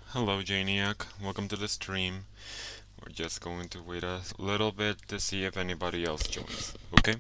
Hello, Janiac. Welcome to the stream. We're just going to wait a little bit to see if anybody else joins. Okay?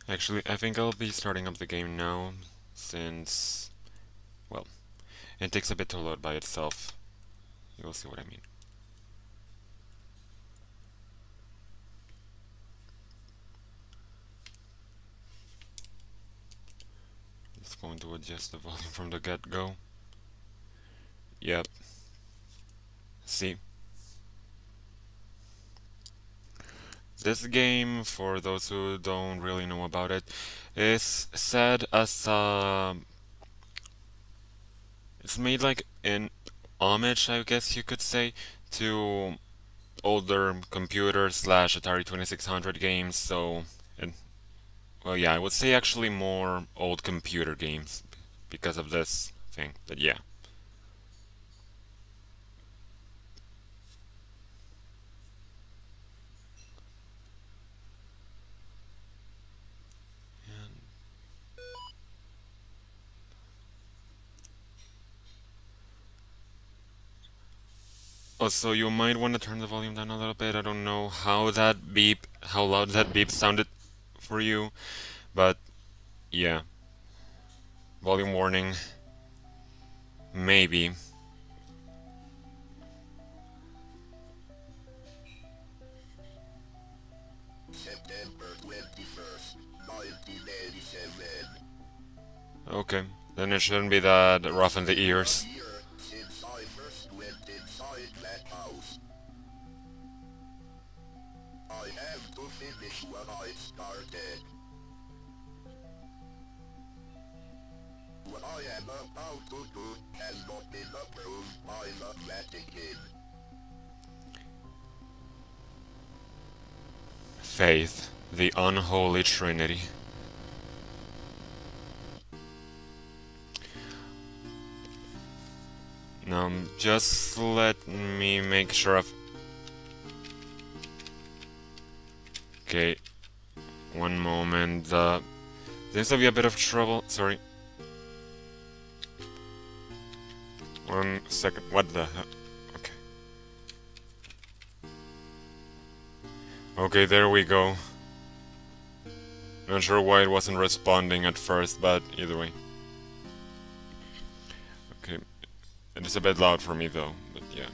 Actually, I think I'll be starting up the game now, since, well, it takes a bit to load by itself. You'll see what I mean. Just going to adjust the volume from the get-go. Yep. See? This game, for those who don't really know about it, is said as it's made like in homage, I guess you could say, to older computer slash Atari 2600 games. So, and, well, yeah, I would say actually more old computer games because of this thing. But yeah. Also, you might want to turn the volume down a little bit. I don't know how loud that beep sounded for you, but yeah. Volume warning. Maybe. September 21st, 1987. Okay. Then it shouldn't be that rough in the A ears. year since I first went inside that house. I have to finish what I started. What I am about to do has not been approved by the Vatican. Faith, the Unholy Trinity. Now, just let me make sure of. Okay, one moment. Seems to be a bit of trouble. Sorry. One second. What the hell? Okay. Okay, there we go. Not sure why it wasn't responding at first, but either way. Okay. It is a bit loud for me though, but yeah.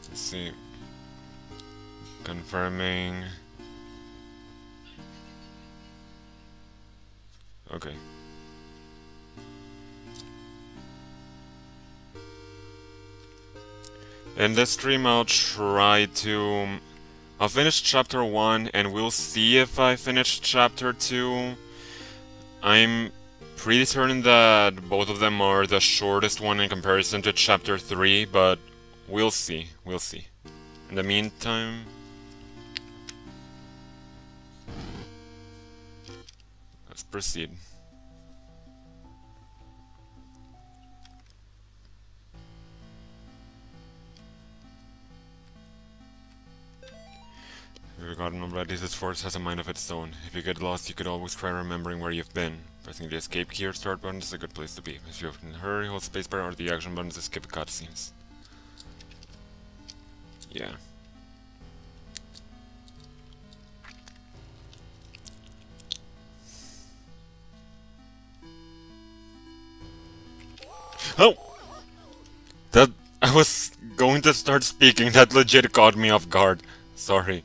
Let's see. Confirming. Okay. In this stream, I'll finish chapter 1 and we'll see if I finish chapter 2. I'm pretty certain that both of them are the shortest one in comparison to chapter 3, but we'll see. We'll see. In the meantime, let's proceed. forgotten already. This force has a mind of its own. If you get lost, you could always try remembering where you've been. Pressing the escape key or start button is a good place to be. If you're in a hurry, hold spacebar or the action button to skip cutscenes. Yeah. Oh! That... I was going to start speaking, that legit caught me off guard. Sorry.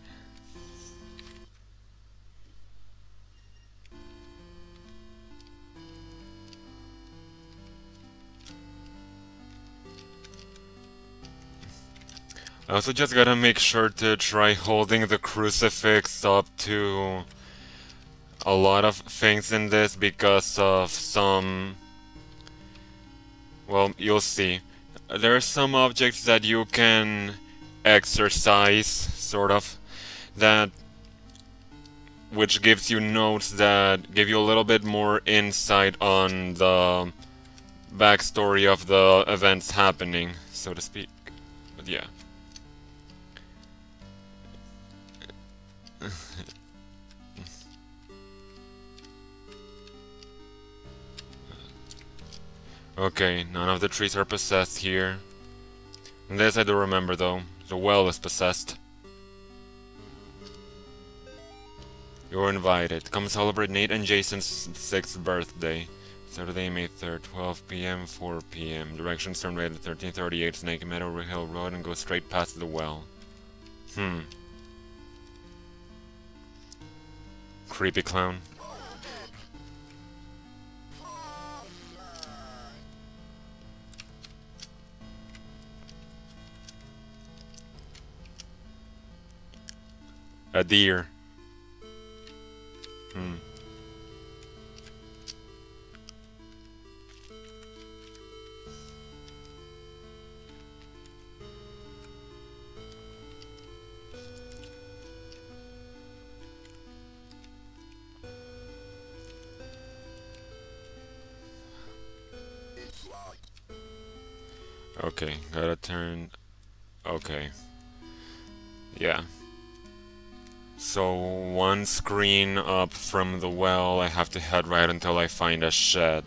I also just gotta make sure to try holding the crucifix up to a lot of things in this because of some... Well, you'll see. There are some objects that you can exercise, sort of, that... which gives you notes that give you a little bit more insight on the backstory of the events happening, so to speak. But yeah. Okay, none of the trees are possessed here. And this I do remember though. The well is possessed. You're invited. Come celebrate Nate and Jason's 6th birthday. Saturday, May 3rd, 12 p.m., 4 p.m. Directions turn right at 1338 Snake Meadow Hill Road and go straight past the well. Creepy clown. A deer. It's locked. Okay, gotta turn... Okay. Yeah. So, one screen up from the well, I have to head right until I find a shed.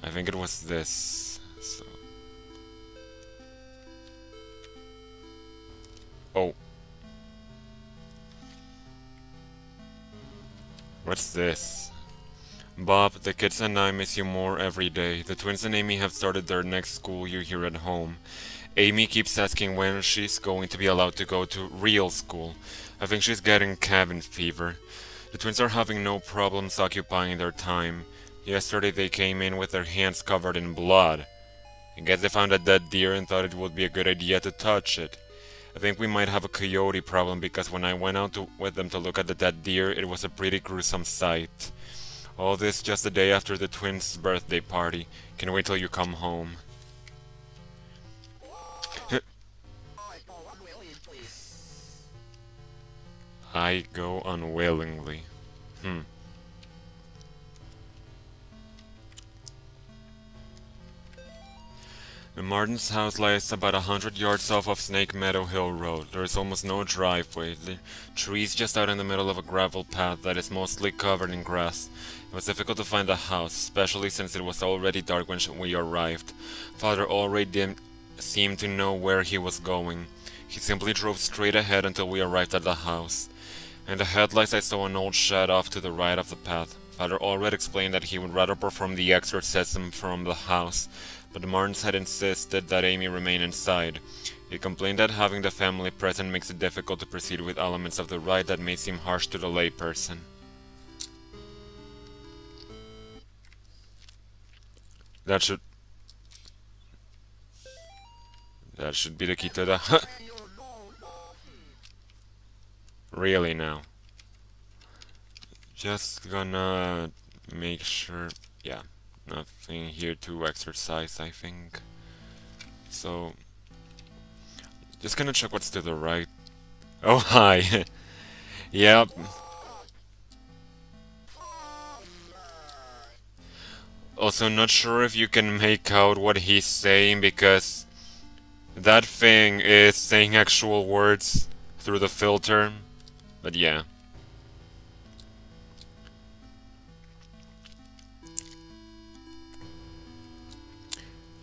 I think it was this. So. Oh. What's this? Bob, the kids and I miss you more every day. The twins and Amy have started their next school year here at home. Amy keeps asking when she's going to be allowed to go to real school. I think she's getting cabin fever. The twins are having no problems occupying their time. Yesterday they came in with their hands covered in blood. I guess they found a dead deer and thought it would be a good idea to touch it. I think we might have a coyote problem because when I went out with them to look at the dead deer, it was a pretty gruesome sight. All this just the day after the twins' birthday party. Can wait till you come home. I go unwillingly. The Martin's house lies about 100 yards off of Snake Meadow Hill Road. There is almost no driveway. The trees just out in the middle of a gravel path that is mostly covered in grass. It was difficult to find the house, especially since it was already dark when we arrived. Father already didn't seem to know where he was going. He simply drove straight ahead until we arrived at the house. In the headlights I saw an old shed off to the right of the path. Father Allred explained that he would rather perform the exorcism from the house, but the Martins had insisted that Amy remain inside. He complained that having the family present makes it difficult to proceed with elements of the rite that may seem harsh to the layperson. That should be the key to the... Really now. Just gonna make sure... Yeah, nothing here to exercise, I think. So... Just gonna check what's to the right. Oh, hi! Yep. Also, not sure if you can make out what he's saying because that thing is saying actual words through the filter. But yeah.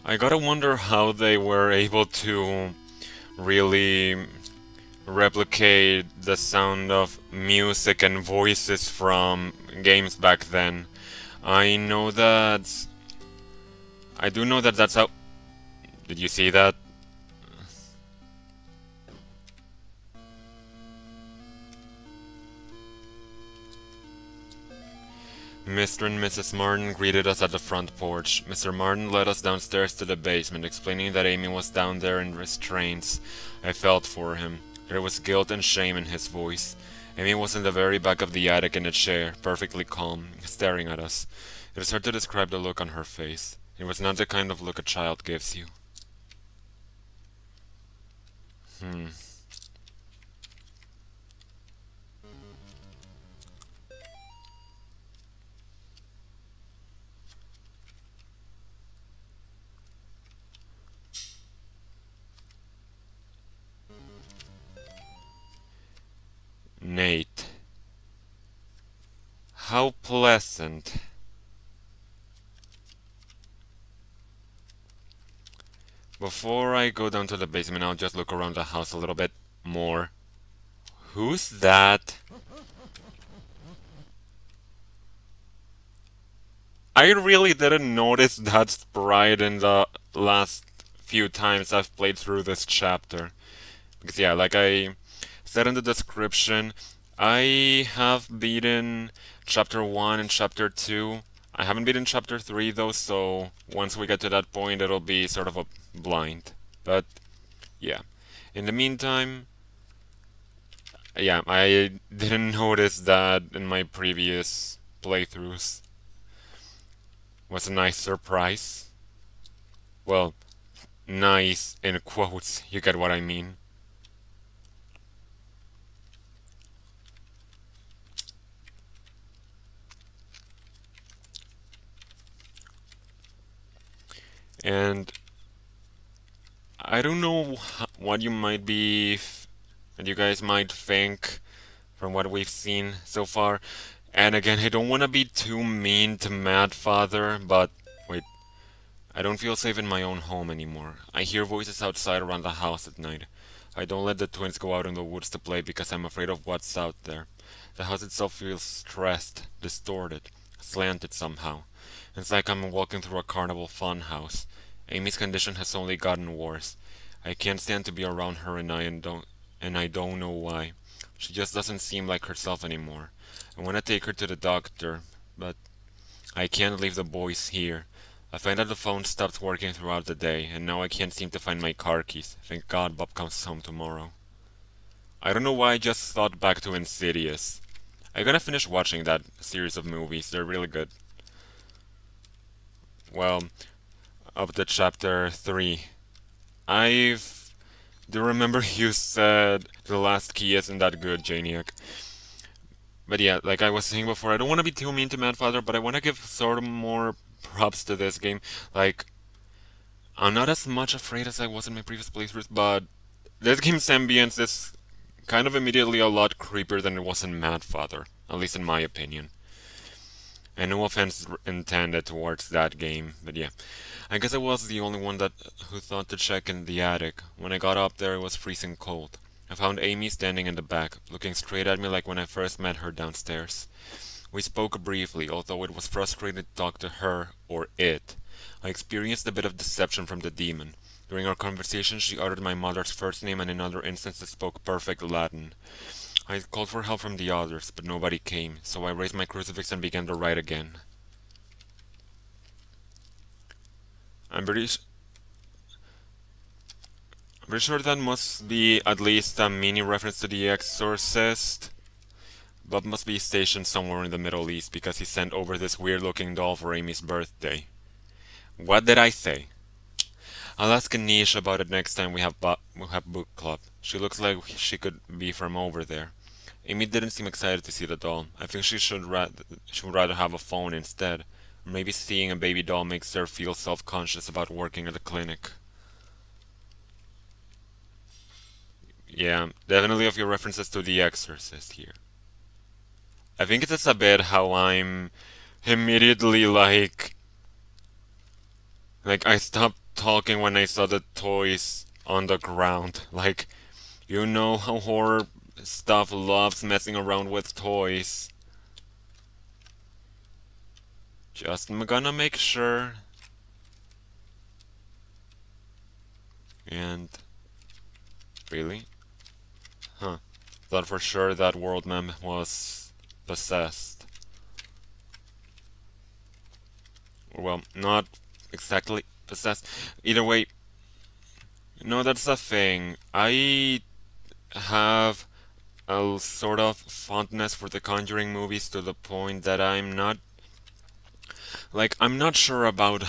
I gotta wonder how they were able to really replicate the sound of music and voices from games back then. I know that. I do know that that's how. Did you see that? Mr. and Mrs. Martin greeted us at the front porch. Mr. Martin led us downstairs to the basement, explaining that Amy was down there in restraints. I felt for him. There was guilt and shame in his voice. Amy was in the very back of the attic in a chair, perfectly calm, staring at us. It is hard to describe the look on her face. It was not the kind of look a child gives you. Hmm. Nate. How pleasant. Before I go down to the basement, I'll just look around the house a little bit more. Who's that? I really didn't notice that sprite in the last few times I've played through this chapter. Because yeah, like I said in the description, I have beaten chapter 1 and chapter 2. I haven't beaten chapter 3 though, so once we get to that point it'll be sort of a blind. But yeah. In the meantime, yeah, I didn't notice that in my previous playthroughs. Was a nice surprise. Well, nice in quotes, you get what I mean. And I don't know what you might be, what you guys might think from what we've seen so far. And again, I don't want to be too mean to Mad Father, but wait, I don't feel safe in my own home anymore. I hear voices outside around the house at night. I don't let the twins go out in the woods to play because I'm afraid of what's out there. The house itself feels stressed, distorted, slanted somehow. It's like I'm walking through a carnival fun house. Amy's condition has only gotten worse. I can't stand to be around her and I don't know why. She just doesn't seem like herself anymore. I want to take her to the doctor, but I can't leave the boys here. I find that the phone stopped working throughout the day, and now I can't seem to find my car keys. Thank God Bob comes home tomorrow. I don't know why I just thought back to Insidious. I'm gonna finish watching that series of movies. They're really good. Well, up to chapter 3. I've do remember you said the last key isn't that good, Janiac. But yeah, like I was saying before, I don't want to be too mean to Madfather, but I want to give sort of more props to this game. Like, I'm not as much afraid as I was in my previous playthroughs, but this game's ambience is kind of immediately a lot creepier than it was in Madfather, at least in my opinion. And no offense intended towards that game, but yeah. I guess I was the only one that who thought to check in the attic. When I got up there, it was freezing cold. I found Amy standing in the back, looking straight at me like when I first met her downstairs. We spoke briefly, although it was frustrating to talk to her, or it. I experienced a bit of deception from the demon. During our conversation, she uttered my mother's first name and in other instances spoke perfect Latin. I called for help from the others, but nobody came, so I raised my crucifix and began to write again. I'm pretty, I'm pretty sure that must be at least a mini reference to The Exorcist. Bob must be stationed somewhere in the Middle East because he sent over this weird looking doll for Amy's birthday. What did I say? I'll ask Anish about it next time we have book club. She looks like she could be from over there. Amy didn't seem excited to see the doll. I think she would rather have a phone instead. Or maybe seeing a baby doll makes her feel self-conscious about working at the clinic. Yeah, definitely a few references to The Exorcist here. I think it's just a bit how I'm immediately like I stopped talking when I saw the toys on the ground. Like, you know how horror stuff loves messing around with toys. Just gonna make sure. And really? Huh. Thought for sure that world map was possessed. Well, not exactly possessed. Either way, no, that's the thing. I have a sort of fondness for the Conjuring movies to the point that I'm not sure about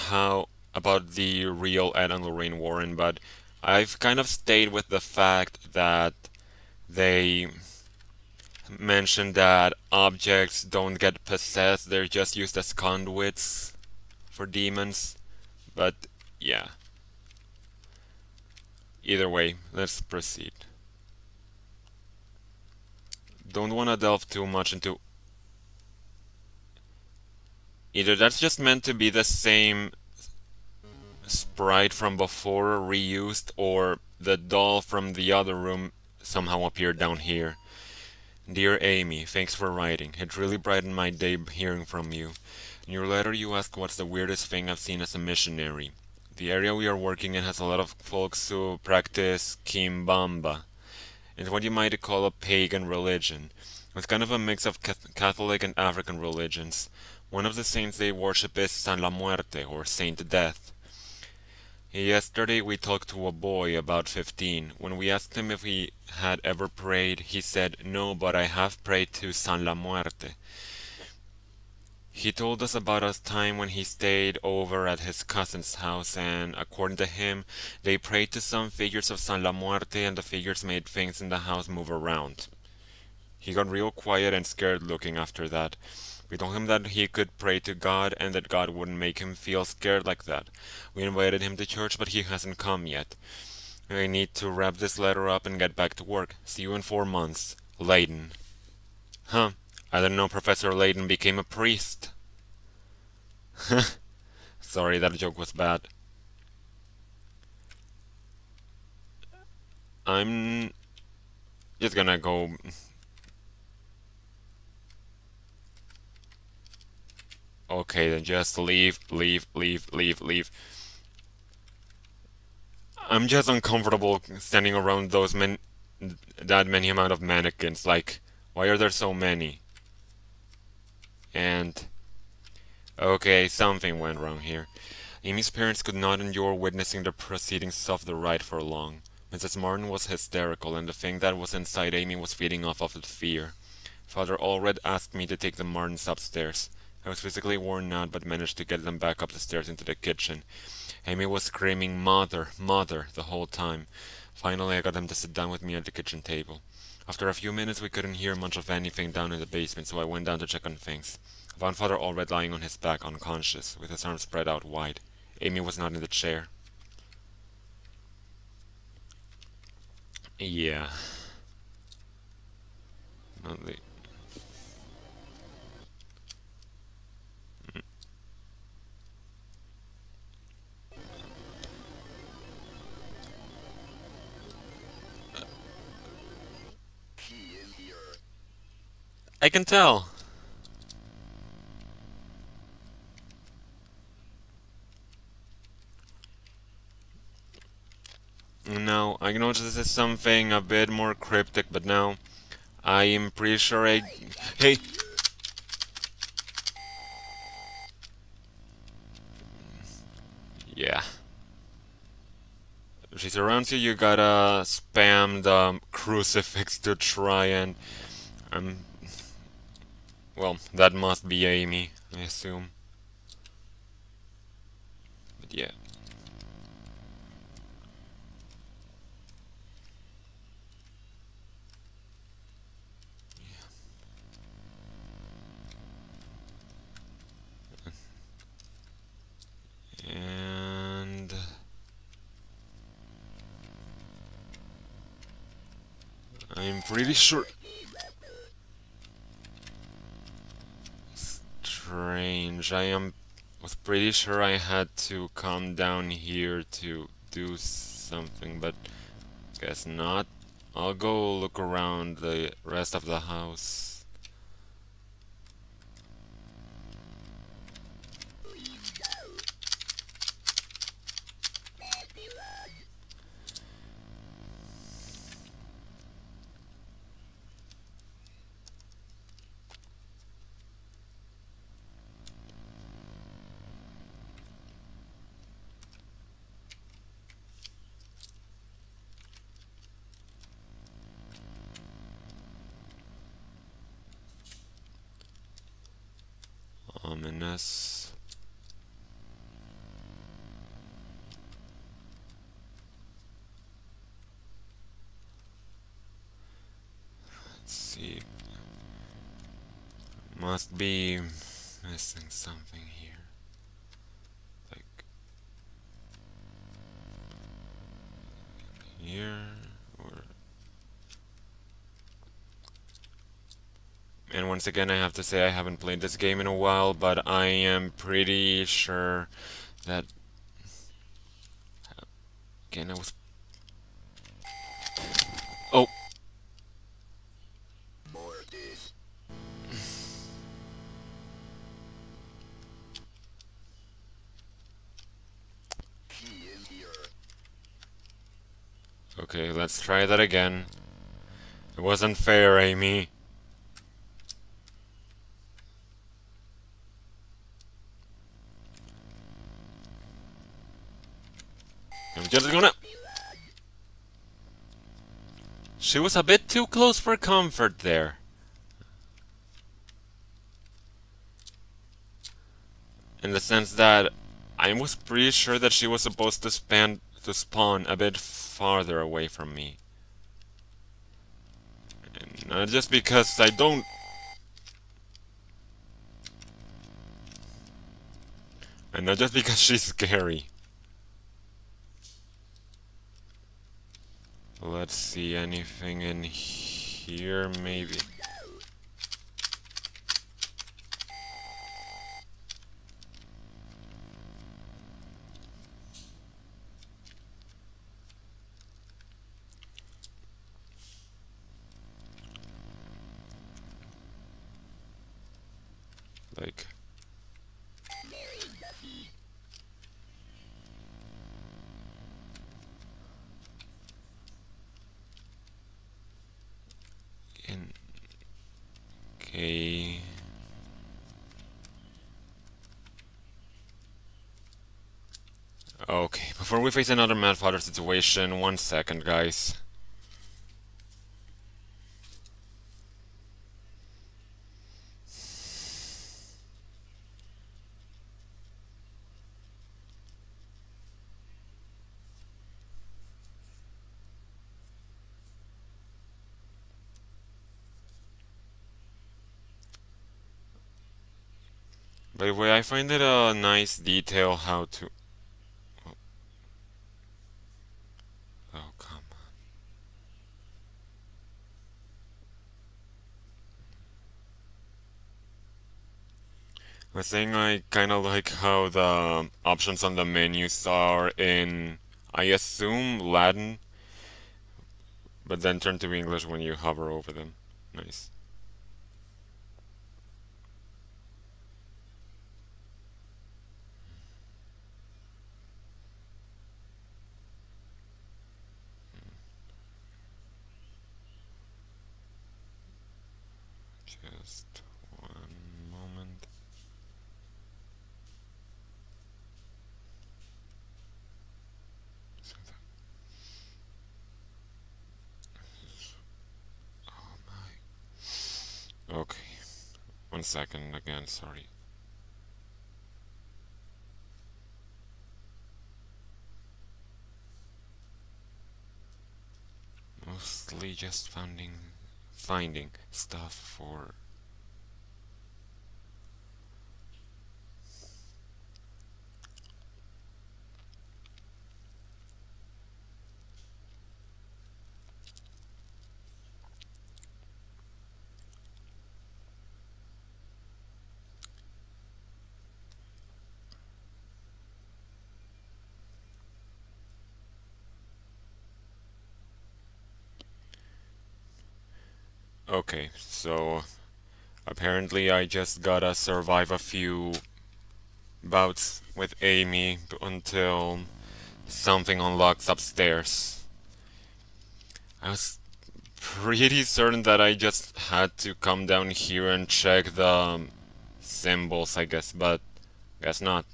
the real Ed and Lorraine Warren, but I've kind of stayed with the fact that they mentioned that objects don't get possessed, they're just used as conduits for demons. But yeah, either way, let's proceed. Don't want to delve too much into either that's just meant to be the same sprite from before reused, or the doll from the other room somehow appeared down here. Dear Amy, thanks for writing. It really brightened my day hearing from you. In your letter, you ask what's the weirdest thing I've seen as a missionary. The area we are working in has a lot of folks who practice Kimbamba. It's what you might call a pagan religion. It's kind of a mix of Catholic and African religions. One of the saints they worship is San La Muerte, or Saint Death. Yesterday we talked to a boy about 15. When we asked him if he had ever prayed, he said, "No, but I have prayed to San La Muerte." He told us about a time when he stayed over at his cousin's house, and according to him, they prayed to some figures of San La Muerte, and the figures made things in the house move around. He got real quiet and scared looking after that. We told him that he could pray to God and that God wouldn't make him feel scared like that. We invited him to church, but he hasn't come yet. I need to wrap this letter up and get back to work. See you in 4 months. Layden. Huh. I didn't know Professor Layden became a priest. Sorry, that joke was bad. I'm just gonna go. Okay, then just leave, leave, leave, leave, leave. I'm just uncomfortable standing around that many amount of mannequins. Like, why are there so many? And okay, something went wrong here. Amy's parents could not endure witnessing the proceedings of the ride for long. Mrs. Martin was hysterical, and the thing that was inside Amy was feeding off of the fear. Father Allred asked me to take the Martins upstairs. I was physically worn out, but managed to get them back up the stairs into the kitchen. Amy was screaming, "Mother, mother," the whole time. Finally, I got them to sit down with me at the kitchen table. After a few minutes, we couldn't hear much of anything down in the basement, so I went down to check on things. I found Father Allred lying on his back, unconscious, with his arms spread out wide. Amy was not in the chair. Yeah. He is here. I can tell. No, I know this is something a bit more cryptic, but now I am pretty sure I. Hey! Yeah. If she surrounds you, you gotta spam the crucifix to try and. Um. Well, that must be Amy, I assume. But yeah. And. I'm pretty sure. Strange. Was pretty sure I had to come down here to do something, but guess not. I'll go look around the rest of the house. Ominous. Let's see. Must be missing something here. Like here or and once again I have to say I haven't played this game in a while, but I am pretty sure that again I was oh Mortis. She is here. okay, let's try that again. It wasn't fair, Amy. I'm just gonna. She was a bit too close for comfort there. In the sense that I was pretty sure that she was supposed to spawn a bit farther away from me. And not just because I don't. And not just because she's scary. Let's see, anything in here, maybe. Like, in. Okay. Okay, before we face another Mad Father situation, 1 second, guys. By the way, I find it a nice detail how to. Oh, oh come on. I was saying I kind of like how the options on the menus are in, I assume, Latin, but then turn to English when you hover over them. Nice. Just one moment. Oh my. Okay. 1 second again, sorry. Mostly just finding stuff for. Okay, so apparently I just gotta survive a few bouts with Amy until something unlocks upstairs. I was pretty certain that I just had to come down here and check the symbols, I guess, but guess not.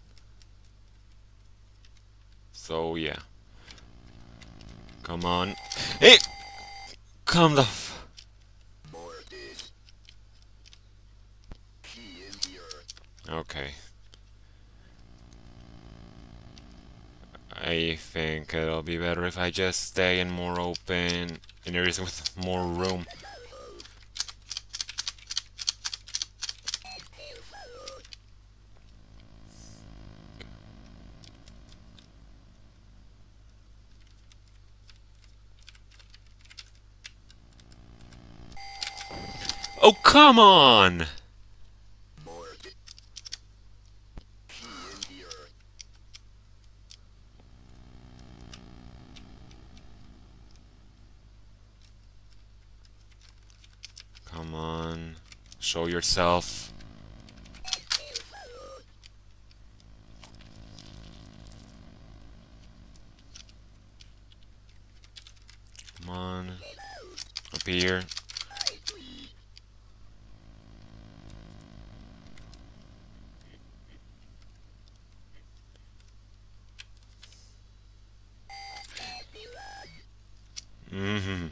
So yeah, come on. Hey, come the. Mortis. She is here. Okay, I think it'll be better if I just stay in more open in areas with more room. Oh, come on! Mortis. She is here. Come on. Show yourself. Come on. Up here. Mm-hmm.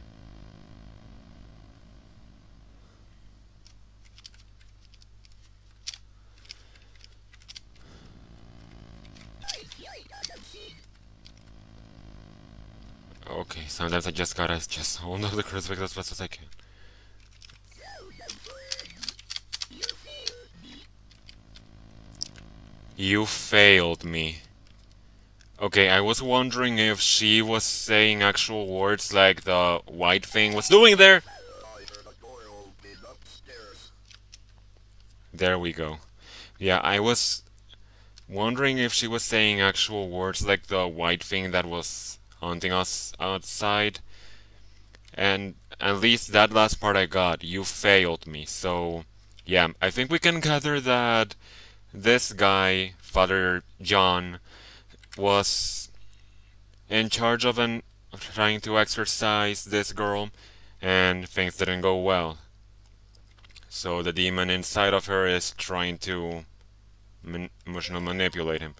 Okay, sometimes I just gotta just hold up the crucifix as fast as I can. You failed me. Okay, I was wondering if she was saying actual words like the white thing was doing there. I heard a door open upstairs. There we go. Yeah, I was wondering if she was saying actual words like the white thing that was haunting us outside. And at least that last part I got. You failed me. So, yeah, I think we can gather that this guy, Father John, was in charge of trying to exorcise this girl, and things didn't go well. So the demon inside of her is trying to emotionally manipulate him.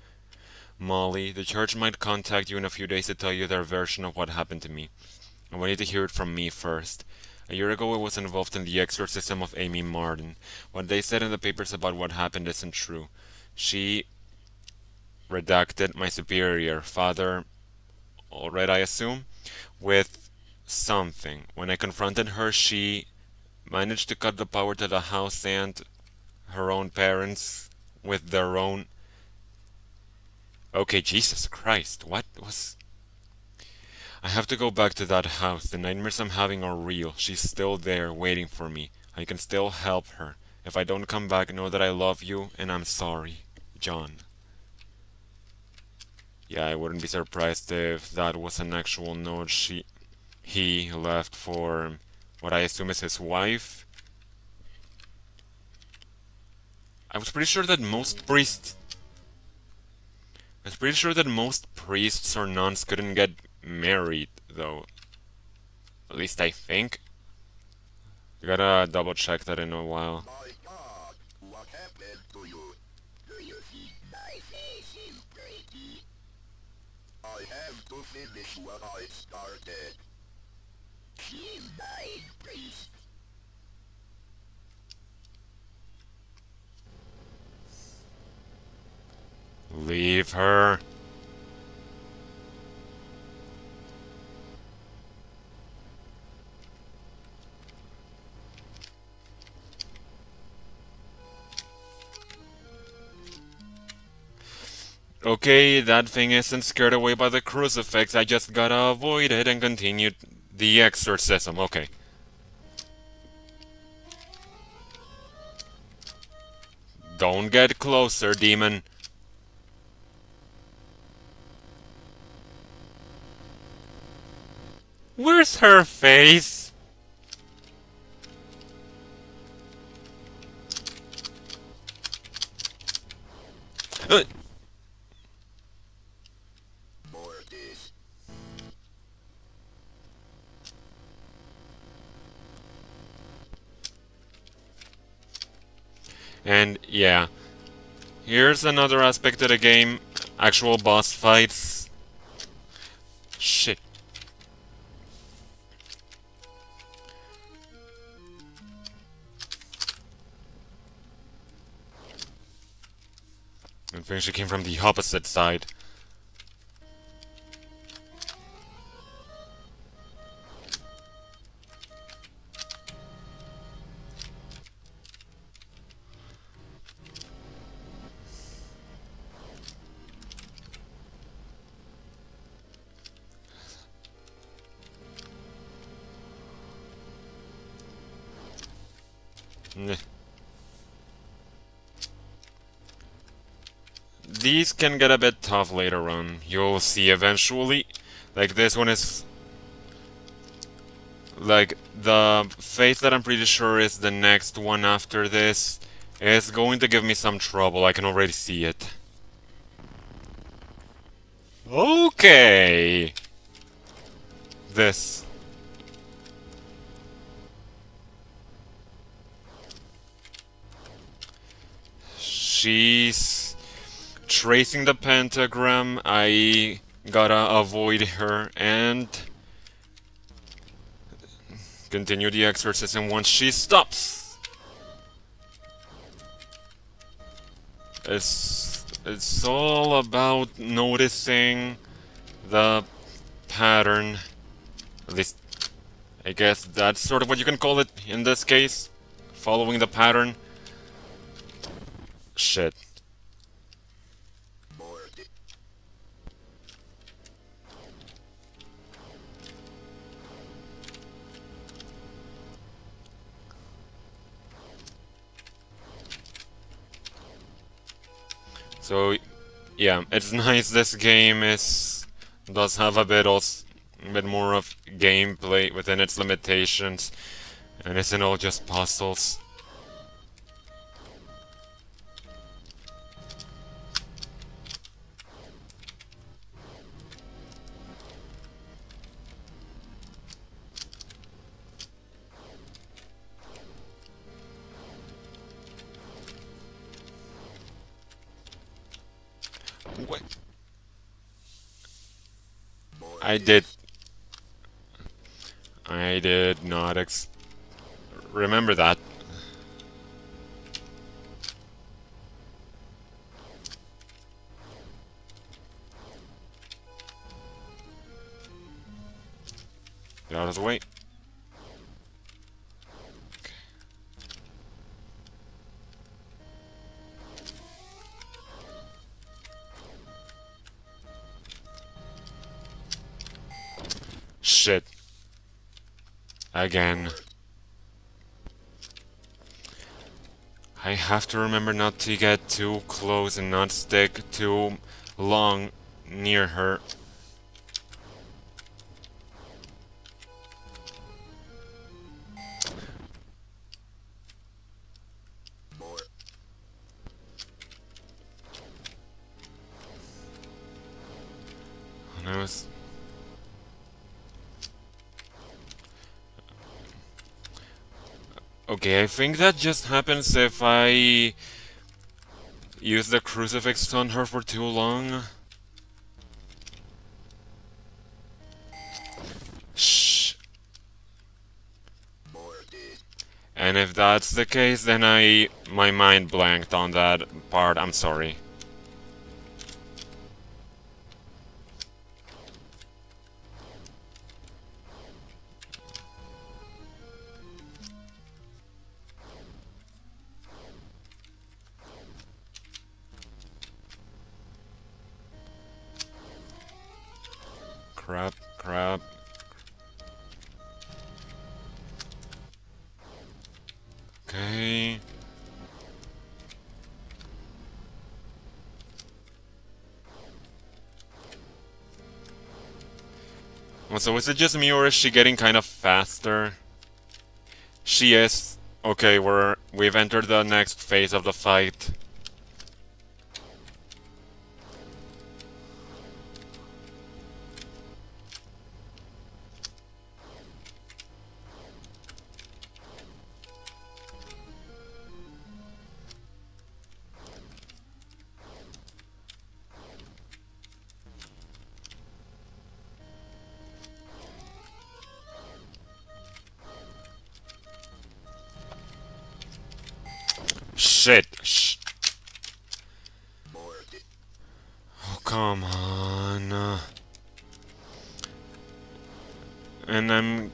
Molly, the church might contact you in a few days to tell you their version of what happened to me. I want you to hear it from me first. A year ago, I was involved in the exorcism of Amy Martin. What they said in the papers about what happened isn't true. She redacted my superior, Father, alright, I assume, with something. When I confronted her, she managed to cut the power to the house and her own parents with their own. Okay, Jesus Christ, what was. I have to go back to that house. The nightmares I'm having are real. She's still there, waiting for me. I can still help her. If I don't come back, know that I love you and I'm sorry. John. Yeah, I wouldn't be surprised if that was an actual note he left for what I assume is his wife. I was pretty sure that most priests I was pretty sure that most priests or nuns couldn't get married, though. At least I think. You gotta double check that in a while. My God, what happened to you? Do you see my face is pretty? I have to finish what I started. She's my priest. Leave her. Okay, that thing isn't scared away by the crucifix. I just gotta avoid it and continue the exorcism. Okay. Don't get closer, demon. Where's her face? And yeah, here's another aspect of the game, actual boss fights. Shit. I think she came from the opposite side. These can get a bit tough later on. You'll see eventually. Like this one is... Like, the phase that I'm pretty sure is the next one after this is going to give me some trouble. I can already see it. Okay. This. She's tracing the pentagram. I gotta avoid her and continue the exorcism once she stops. It's all about noticing the pattern. At least, I guess that's sort of what you can call it in this case. Following the pattern. Shit. So, yeah, it's nice this game does have a bit more of gameplay within its limitations, and isn't all just puzzles. What? I did. I did not remember that. Get out of the way. Shit. Again. I have to remember not to get too close and not stick too long near her. And I was... Okay, I think that just happens if I use the crucifix on her for too long. Shh. And if that's the case, then my mind blanked on that part. I'm sorry. Crap, crap. Okay. So is it just me or is she getting kind of faster? She is. Okay, we've entered the next phase of the fight. shit. Shh. Bored. Oh, come on. And I'm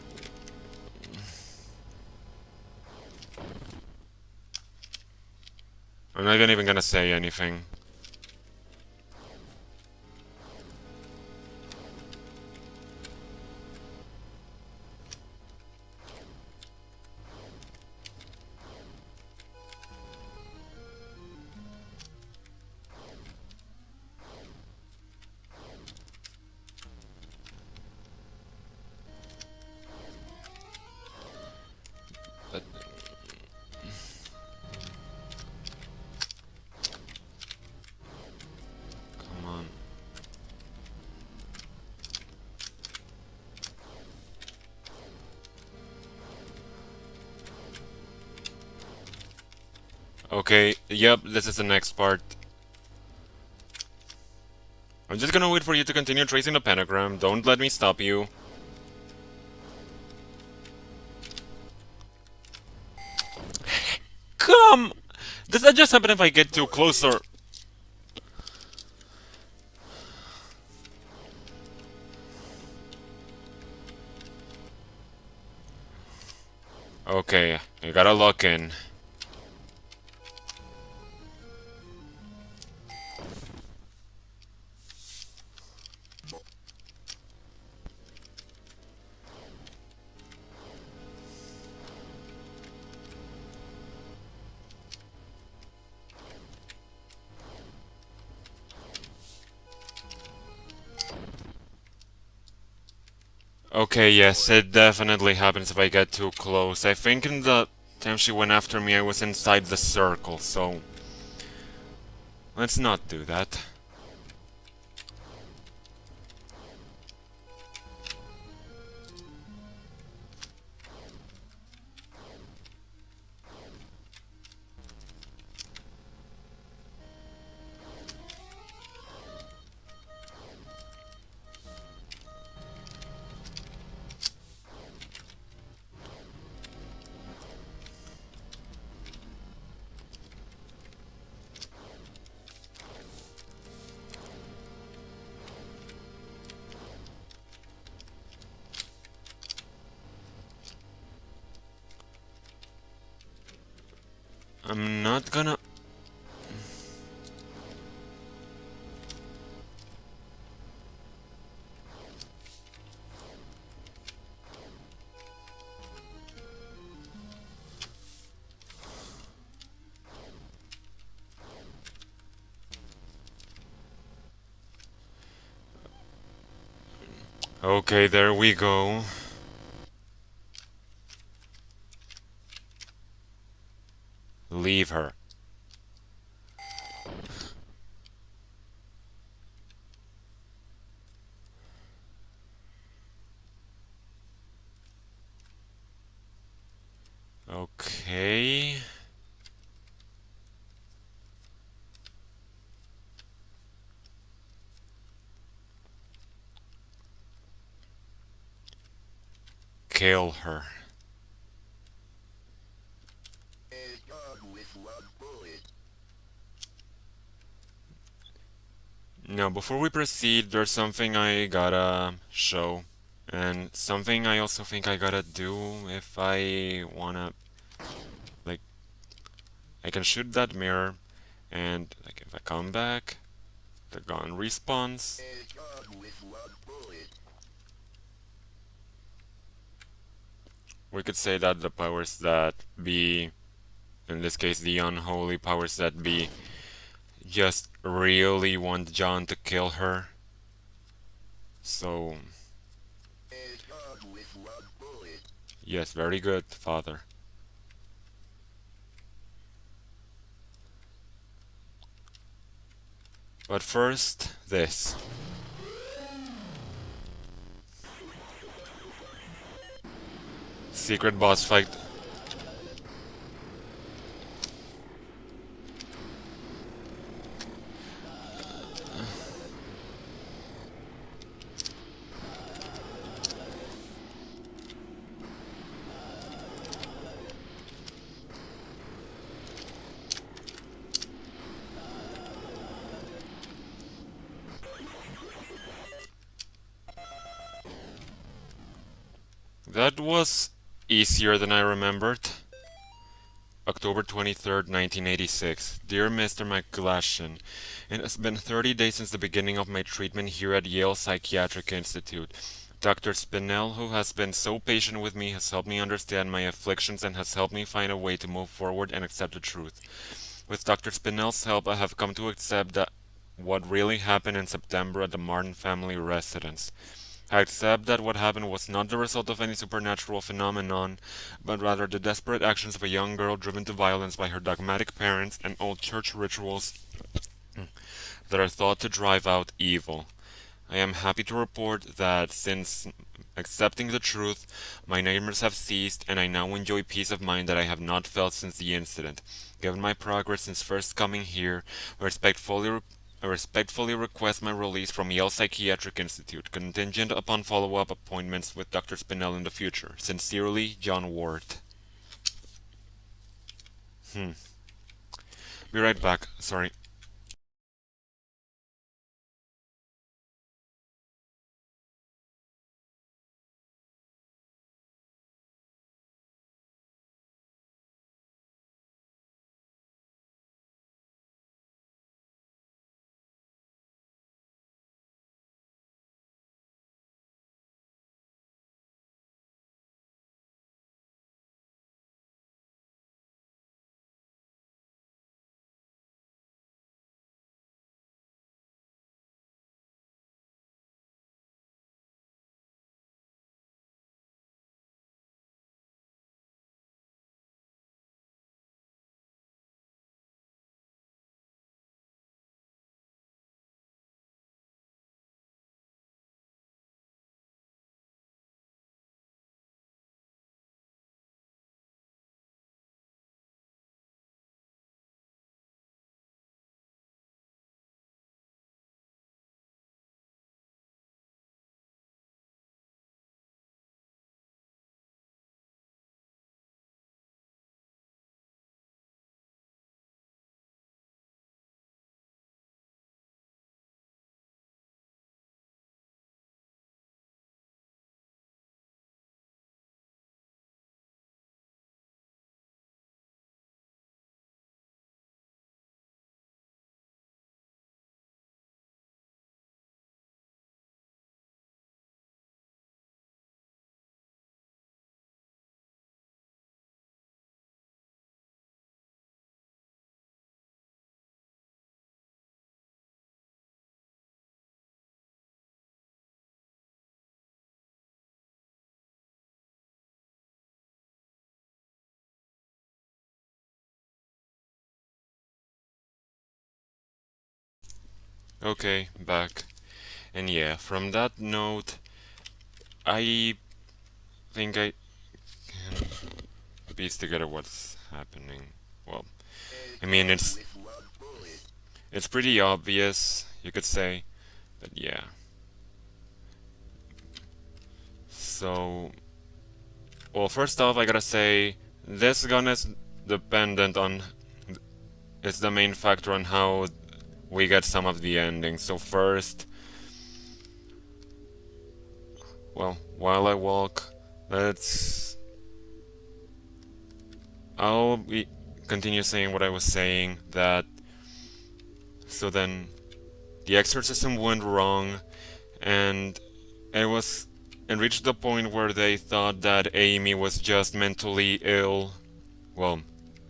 not even gonna say anything. But come on. Okay, yep, this is the next part. I'm just gonna wait for you to continue tracing the pentagram. Don't let me stop you. Come! Does that just happen if I get too close or... Okay, I gotta lock in. Okay, yes, it definitely happens if I get too close. I think in the time she went after me, I was inside the circle, so... let's not do that. I'm not gonna... Okay, there we go. Leave her. Okay... kill her. A dog with one bullet. Now, before we proceed, there's something I gotta show. And something I also think I gotta do if I wanna... like, I can shoot that mirror, and like if I come back, the gun respawns. A dog with one bullet. We could say that the powers that be, in this case the unholy powers that be, just really want John to kill her. So, A dog with one bullet. yes, very good, father. But first, this. Secret boss fight. That was easier than I remembered. October 23rd, 1986. Dear Mr. McGlashan, it has been 30 days since the beginning of my treatment here at Yale Psychiatric Institute. Dr. Spinell, who has been so patient with me, has helped me understand my afflictions and has helped me find a way to move forward and accept the truth. With Dr. Spinell's help, I have come to accept that what really happened in September at the Martin family residence. I accept that what happened was not the result of any supernatural phenomenon, but rather the desperate actions of a young girl driven to violence by her dogmatic parents and old church rituals that are thought to drive out evil. I am happy to report that since accepting the truth, my nightmares have ceased, and I now enjoy peace of mind that I have not felt since the incident. Given my progress since first coming here, I respectfully request my release from Yale Psychiatric Institute, contingent upon follow-up appointments with Dr. Spinell in the future. Sincerely, John Ward. Be right back. Sorry. Okay, back. And yeah, from that note, I think I can piece together what's happening. Well, I mean, Attack with one bullet. it's pretty obvious, you could say, but yeah. So, well, first off, I gotta say, this gun is dependent on, it's the main factor on how we get some of the endings. So first, well, while I walk, let's, I'll continue saying what I was saying, that, so then, the exorcism went wrong, and it was, it reached the point where they thought that Amy was just mentally ill, well,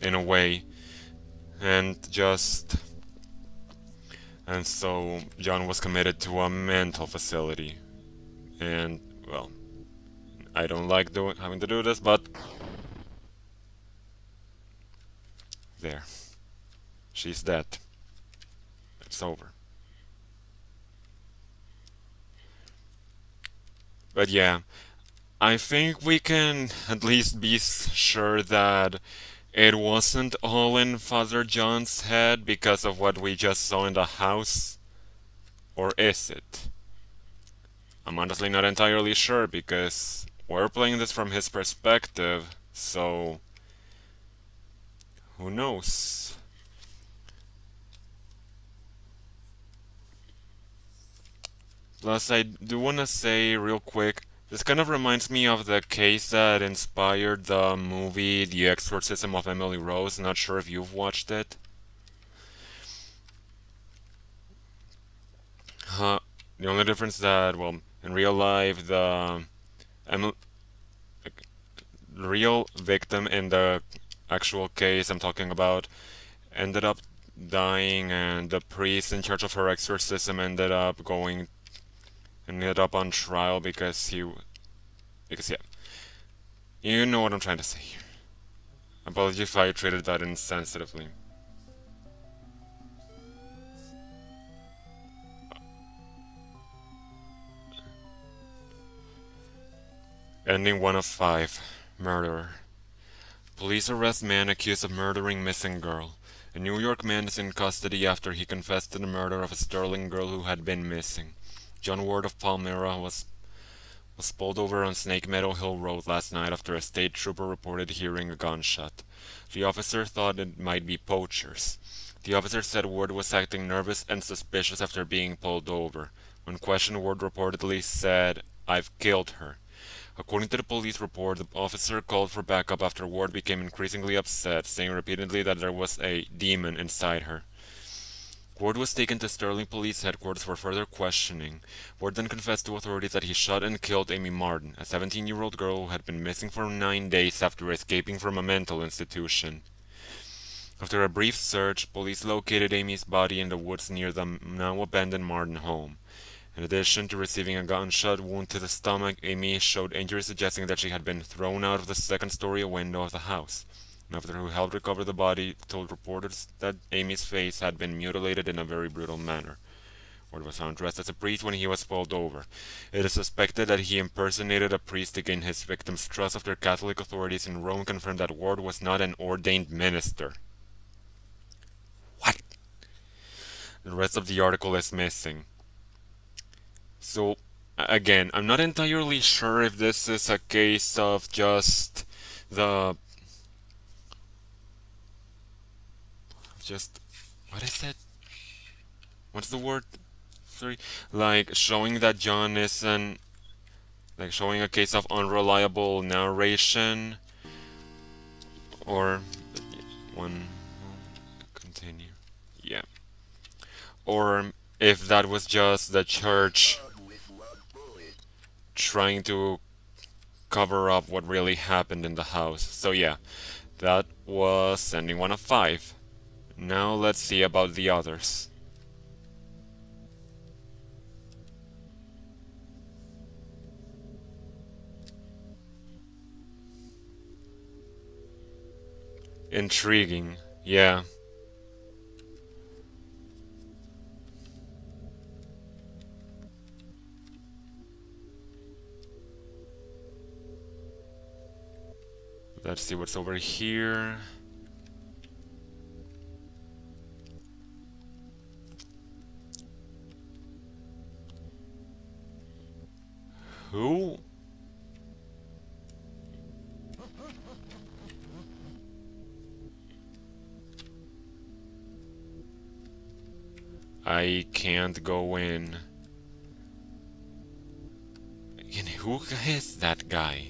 in a way, and just, and so John was committed to a mental facility. And, well, I don't like having to do this, but there. She's dead. It's over. But yeah, I think we can at least be sure that it wasn't all in Father John's head because of what we just saw in the house. Or is it? I'm honestly not entirely sure because we're playing this from his perspective, so who knows? Plus, I do want to say real quick This kind of reminds me of the case that inspired the movie The Exorcism of Emily Rose. Not sure if you've watched it. Uh, the only difference that, well, in real life, Emily, real victim in the actual case I'm talking about ended up dying, and the priest in charge of her exorcism ended up on trial because yeah, you know what I'm trying to say here. Apologies if I treated that insensitively. Ending 1 of 5. Murderer. Police arrest man accused of murdering missing girl. A New York man is in custody after he confessed to the murder of a Sterling girl who had been missing. John Ward of Palmyra was pulled over on Snake Meadow Hill Road last night after a state trooper reported hearing a gunshot. The officer thought it might be poachers. The officer said Ward was acting nervous and suspicious after being pulled over. When questioned, Ward reportedly said, "I've killed her." According to the police report, the officer called for backup after Ward became increasingly upset, saying repeatedly that there was a demon inside her. Ward was taken to Sterling Police Headquarters for further questioning. Ward then confessed to authorities that he shot and killed Amy Martin, a 17-year-old girl who had been missing for 9 days after escaping from a mental institution. After a brief search, police located Amy's body in the woods near the now abandoned Martin home. In addition to receiving a gunshot wound to the stomach, Amy showed injuries suggesting that she had been thrown out of the second-story window of the house. An officer who helped recover the body told reporters that Amy's face had been mutilated in a very brutal manner. Ward was found dressed as a priest when he was pulled over. It is suspected that he impersonated a priest to gain his victim's trust after Catholic authorities in Rome confirmed that Ward was not an ordained minister. What? The rest of the article is missing. So, again, I'm not entirely sure if this is a case of just the. Just. What is it? What's the word? Sorry. Like, showing that John isn't. Like, showing a case of unreliable narration. Or. One. Continue. Yeah. Or if that was just the church trying to cover up what really happened in the house. So yeah, that was ending 1 of 5. Now let's see about the others. Intriguing, yeah. Let's see what's over here. Who? I can't go in. And who is that guy?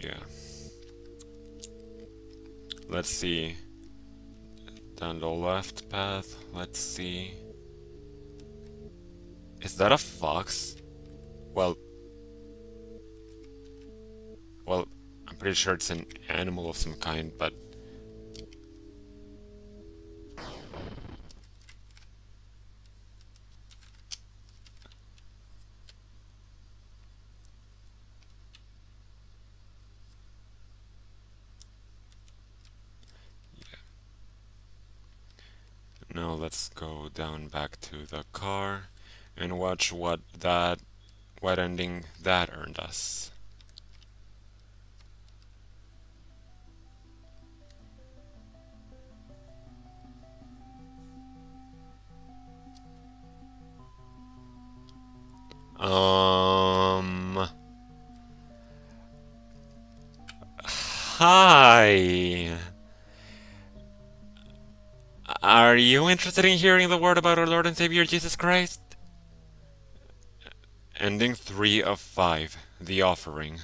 Yeah. Let's see. Down the left path. Let's see. Is that a fox? Well, well, I'm pretty sure it's an animal of some kind, but now let's go down back to the car and watch what ending that earned us. Hi. Are you interested in hearing the word about our Lord and Savior Jesus Christ? Ending 3 of 5. The Offering.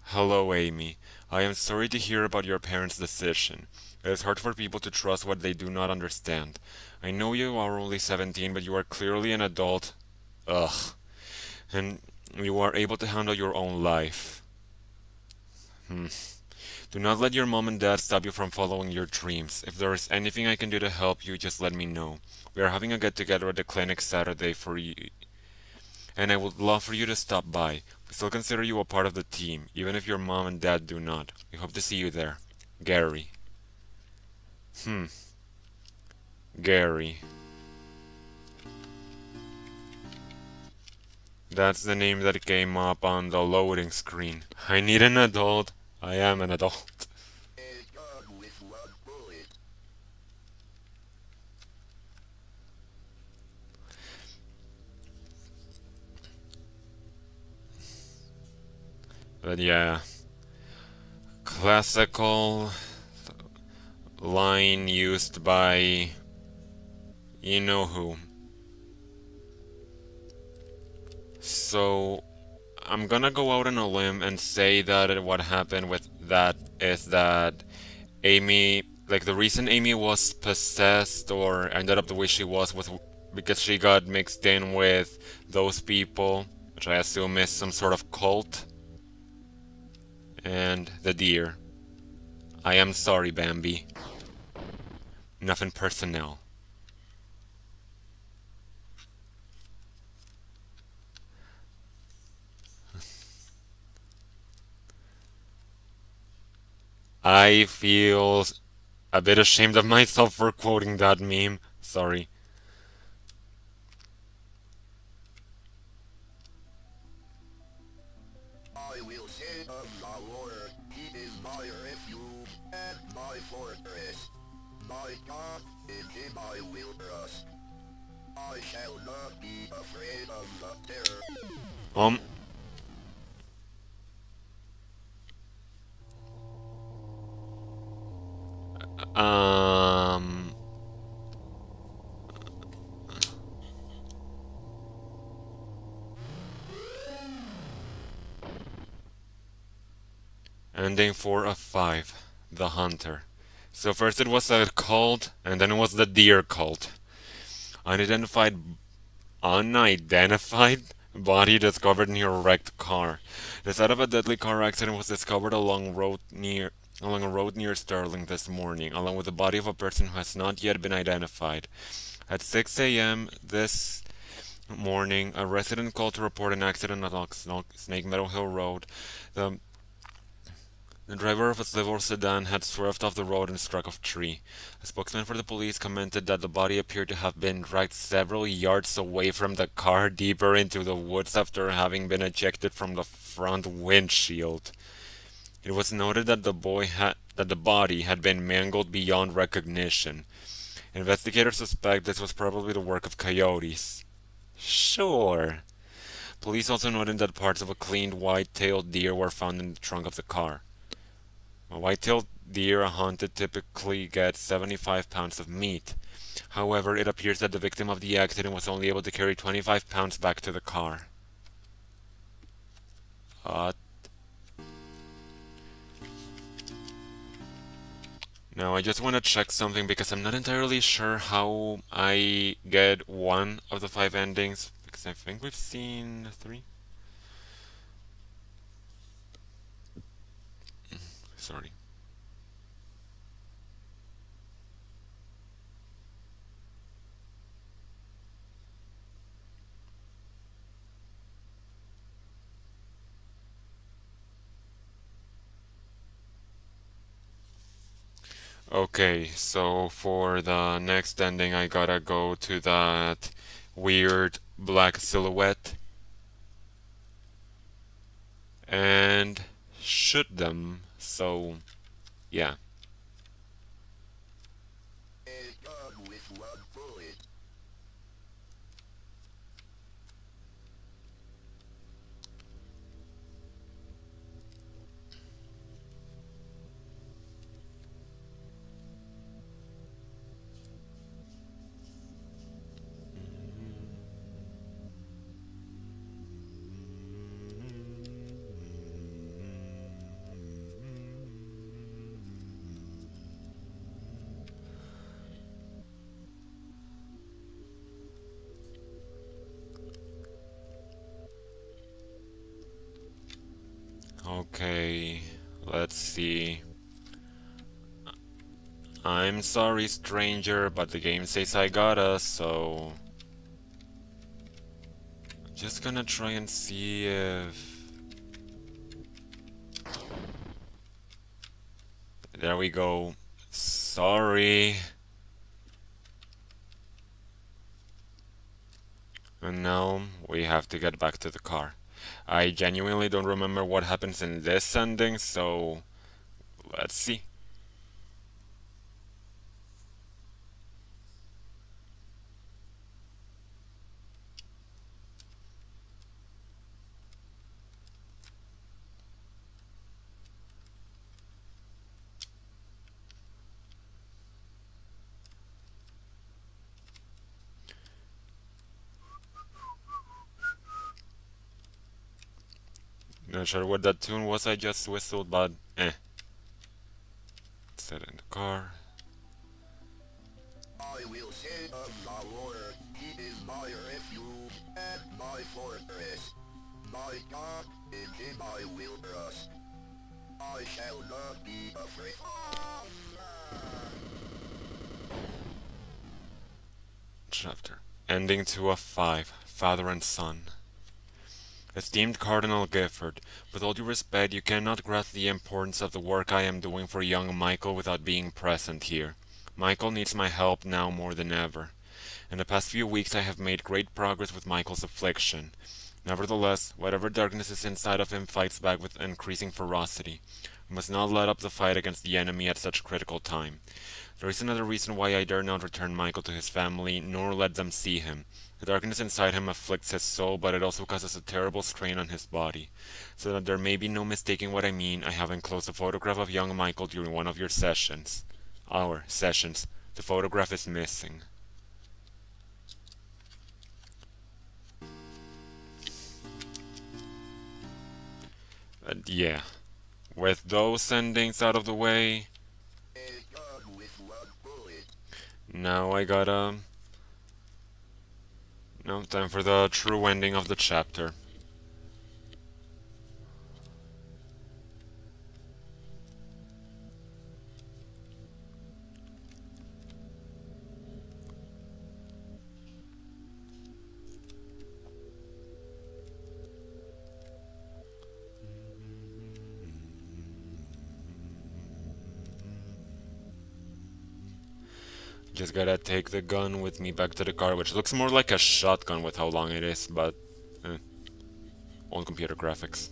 Hello, Amy. I am sorry to hear about your parents' decision. It is hard for people to trust what they do not understand. I know you are only 17, but you are clearly an adult. Ugh. And you are able to handle your own life. Hmm. Do not let your mom and dad stop you from following your dreams. If there is anything I can do to help you, just let me know. We are having a get together at the clinic Saturday for you, and I would love for you to stop by. We still consider you a part of the team, even if your mom and dad do not. We hope to see you there. Gary. Hmm. Gary. That's the name that came up on the loading screen. I need an adult. I am an adult. A gun with one bullet. But yeah. Classical line used by you know who. So I'm gonna go out on a limb and say that what happened with that is that Amy, like the reason Amy was possessed or ended up the way she was because she got mixed in with those people, which I assume is some sort of cult, and the deer. I am sorry, Bambi. Nothing personnel. I feel a bit ashamed of myself for quoting that meme. Sorry. I will say of the Lord, He is my refuge and my fortress. My God, in Him I will trust. I shall not be afraid of the terror. Um, um, Ending 4 of 5. The Hunter. So first it was a cult, and then it was the deer cult. Unidentified, unidentified body discovered near a wrecked car. The site of a deadly car accident was discovered along a road near Sterling this morning, along with the body of a person who has not yet been identified. At 6 a.m. this morning, a resident called to report an accident along Snake Meadow Hill Road. The The driver of a silver sedan had swerved off the road and struck a tree. A spokesman for the police commented that the body appeared to have been dragged several yards away from the car deeper into the woods after having been ejected from the front windshield. It was noted that the body had been mangled beyond recognition. Investigators suspect this was probably the work of coyotes. Sure. Police also noted that parts of a cleaned white-tailed deer were found in the trunk of the car. A white-tailed deer hunted typically gets 75 pounds of meat. However, it appears that the victim of the accident was only able to carry 25 pounds back to the car. Uh, Now, I just want to check something because I'm not entirely sure how I get one of the 5 endings, because I think we've seen 3. Sorry. Okay, so for the next ending, I gotta go to that weird black silhouette and shoot them. So, yeah. A gun with one bullet. Okay, let's see. I'm sorry, stranger, but the game says I gotta, so just gonna try and see if... There we go. Sorry. And now we have to get back to the car. I genuinely don't remember what happens in this ending, so let's see. Not sure what that tune was I just whistled, but eh. Set in the car. I will say of the Lord, he is my refuge and my fortress. My God, in him I will trust. I shall not be afraid. Chapter. Ending to a 5. Father and Son. Esteemed Cardinal Gifford, with all due respect, you cannot grasp the importance of the work I am doing for young Michael without being present here. Michael needs my help now more than ever. In the past few weeks I have made great progress with Michael's affliction. Nevertheless, whatever darkness is inside of him fights back with increasing ferocity. We must not let up the fight against the enemy at such a critical time. There is another reason why I dare not return Michael to his family, nor let them see him. The darkness inside him afflicts his soul, but it also causes a terrible strain on his body. So that there may be no mistaking what I mean, I have enclosed a photograph of young Michael during one of your sessions. Our sessions. The photograph is missing. Yeah. With those endings out of the way, now I gotta... No, time for the true ending of the chapter. Just gotta take the gun with me back to the car, which looks more like a shotgun with how long it is, but... Eh, on computer graphics.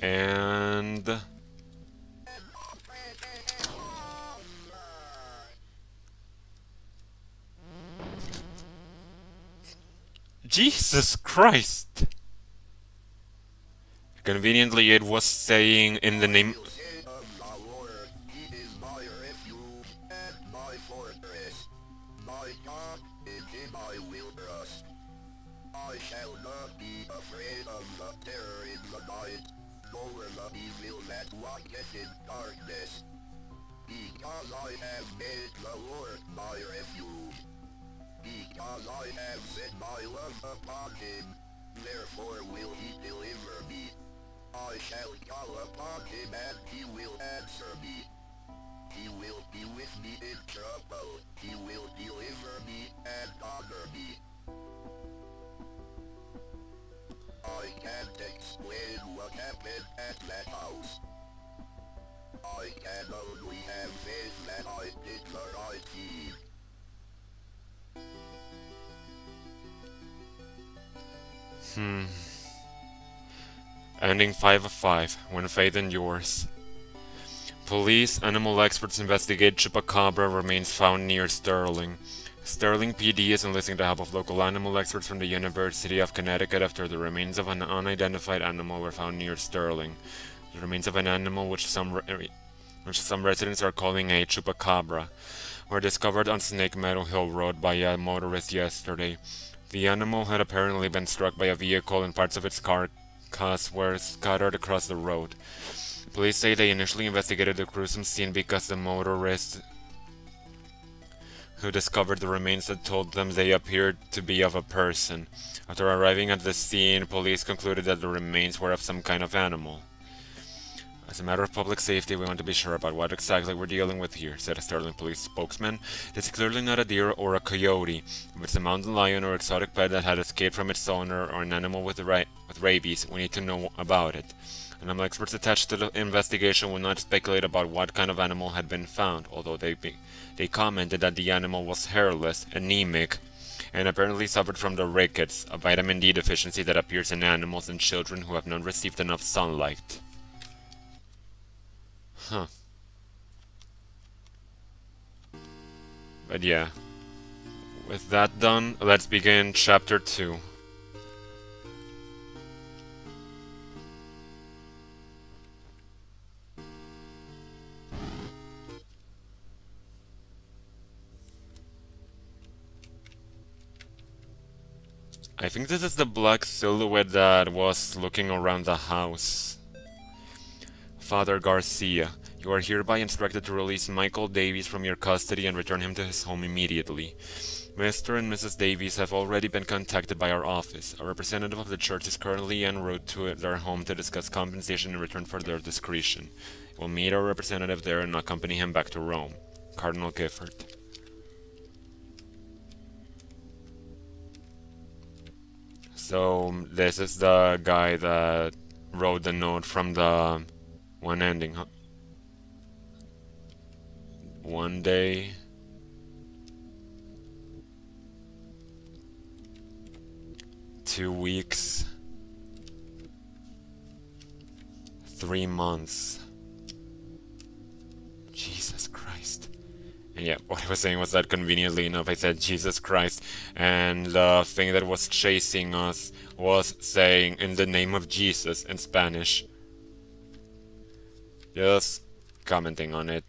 And... Jesus Christ! Conveniently, it was saying in the name... I shall not be afraid of the terror in the night, nor the evil that walketh in darkness, because I have made the Lord my refuge. Because I have set my love upon him, therefore will he deliver me. I shall call upon him and he will answer me. He will be with me in trouble. He will deliver me and honor me. I can't explain what happened at that house. I can only have faith that I did the right thing. Ending 5 of 5, when faith endures. Police, animal experts investigate Chupacabra remains found near Sterling. Sterling PD is enlisting the help of local animal experts from the University of Connecticut after the remains of an unidentified animal were found near Sterling. The remains of an animal which some residents are calling a chupacabra were discovered on Snake Meadow Hill Road by a motorist yesterday. The animal had apparently been struck by a vehicle and parts of its carcass were scattered across the road. Police say they initially investigated the gruesome scene because the motorist who discovered the remains that told them they appeared to be of a person. After arriving at the scene, police concluded that the remains were of some kind of animal. As a matter of public safety, we want to be sure about what exactly we're dealing with here, said a Sterling police spokesman. It's clearly not a deer or a coyote. If it's a mountain lion or exotic pet that had escaped from its owner or an animal with rabies, we need to know about it. Animal experts attached to the investigation will not speculate about what kind of animal had been found, although they commented that the animal was hairless, anemic, and apparently suffered from the rickets, a vitamin D deficiency that appears in animals and children who have not received enough sunlight. Huh. But yeah. With that done, let's begin chapter 2. I think this is the black silhouette that was looking around the house. Father Garcia, you are hereby instructed to release Michael Davies from your custody and return him to his home immediately. Mr. and Mrs. Davies have already been contacted by our office. A representative of the church is currently en route to their home to discuss compensation in return for their discretion. We'll meet our representative there and accompany him back to Rome. Cardinal Gifford. So, this is the guy that wrote the note from the one ending, huh? One day. Two weeks. 3 months. Jesus Christ. And yeah, what I was saying was that conveniently enough I said Jesus Christ, and the thing that was chasing us was saying in the name of Jesus in Spanish. Just commenting on it.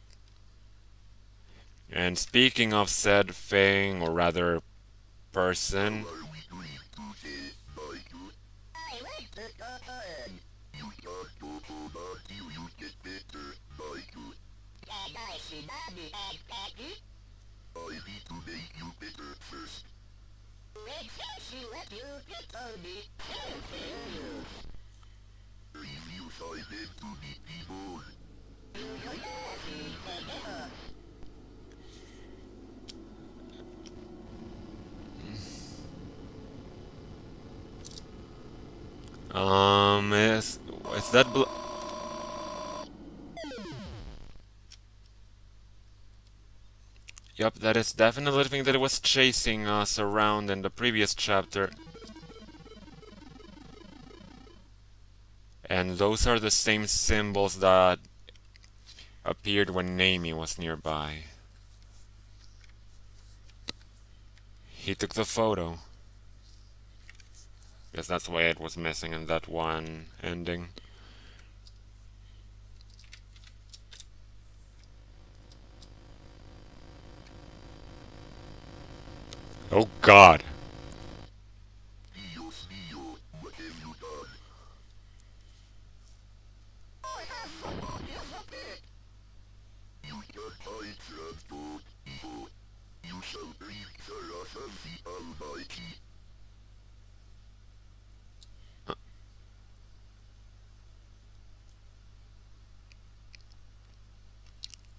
And speaking of said thing, or rather person, Are we going to say bye to? I like to go home. You just go home until you get better. Bye to. Can I see Mommy and Daddy? I need to make you better first. Make sure she let you get on me. Refuse I them to be people. is that Yup, that is definitely the thing that was chasing us around in the previous chapter. And those are the same symbols that appeared when Naomi was nearby. He took the photo. Guess that's why it was missing in that one ending. Oh God. Dios mío, what have you done? I have someone disappeared. You shall find transport, hijo. You shall bring the wrath of the Almighty.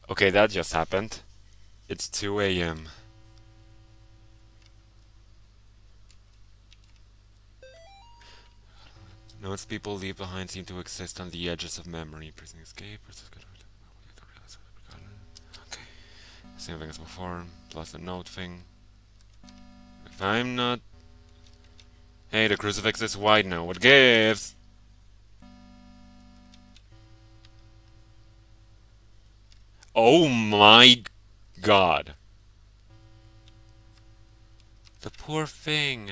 Okay, that just happened. It's 2 a.m. Notes people leave behind seem to exist on the edges of memory. Prison escape. Okay. Same thing as before. Plus the note thing. If I'm not... Hey, the crucifix is white now. What gives? Oh my God. The poor thing.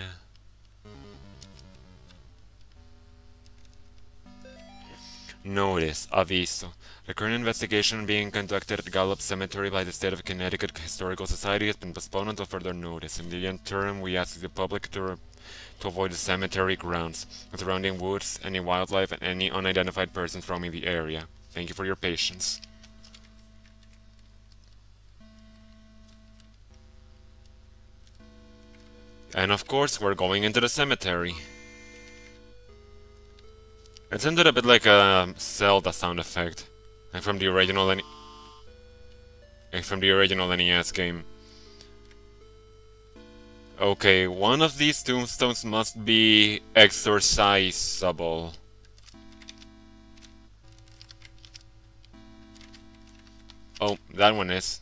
Notice, aviso. The current investigation being conducted at Gallup Cemetery by the State of Connecticut Historical Society has been postponed until further notice. In the interim, we ask the public to avoid the cemetery grounds, the surrounding woods, any wildlife, and any unidentified persons roaming the area. Thank you for your patience. And of course, we're going into the cemetery. It sounded a bit like a Zelda sound effect, like from the original, NES game. Okay, one of these tombstones must be exorcisable. Oh, that one is.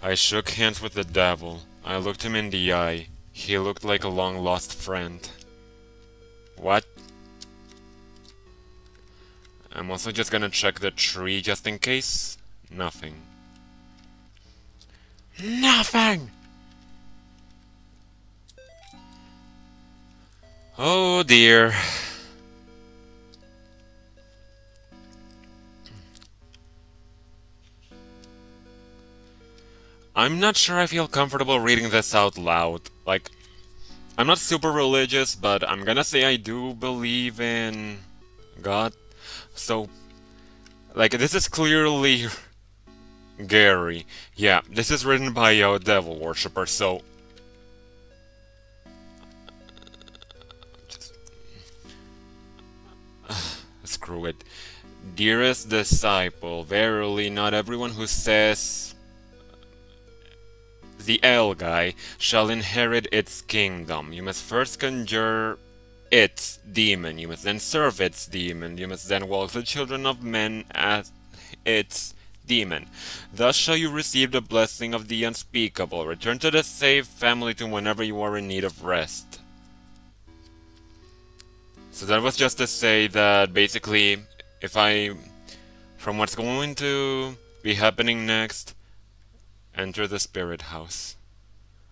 I shook hands with the devil. I looked him in the eye. He looked like a long lost friend. What? I'm also just gonna check the tree just in case. Nothing. Nothing! Oh dear. I'm not sure I feel comfortable reading this out loud. Like, I'm not super religious, but I'm gonna say I do believe in God. So, like, this is clearly Gary. Yeah, this is written by a devil worshipper, so. Just, screw it. Dearest disciple, verily not everyone who says the L guy shall inherit its kingdom. You must first conjure its demon. You must then serve its demon. You must then walk the children of men as its demon. Thus shall you receive the blessing of the unspeakable. Return to the safe family to whenever you are in need of rest. So that was just to say that basically, if I, from what's going to be happening next, enter the spirit house.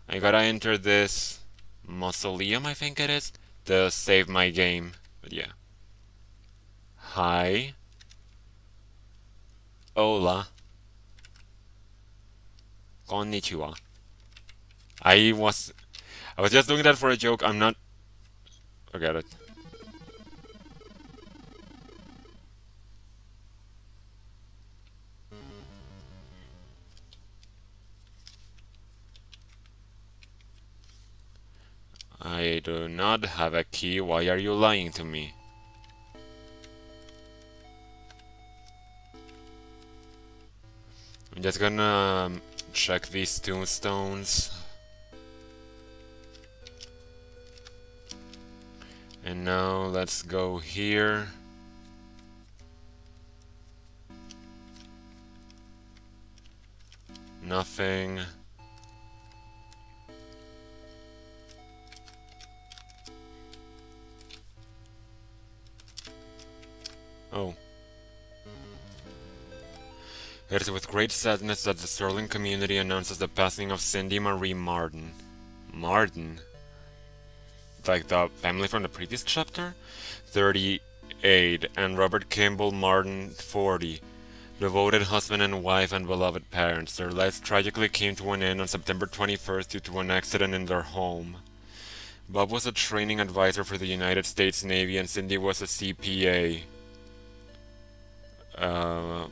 I gotta enter this mausoleum, I think it is, to save my game. But yeah. Hi. Hola. Konnichiwa. I was I was just doing that for a joke. I'm not. Forget it. I do not have a key. Why are you lying to me? I'm just gonna check these tombstones. And now let's go here. Nothing. Oh. It is with great sadness that the Sterling community announces the passing of Cindy Marie Martin. Martin? Like the family from the previous chapter? 38, and Robert Kimball Martin, 40. Devoted husband and wife and beloved parents. Their lives tragically came to an end on September 21st due to an accident in their home. Bob was a training advisor for the United States Navy and Cindy was a CPA. Uh,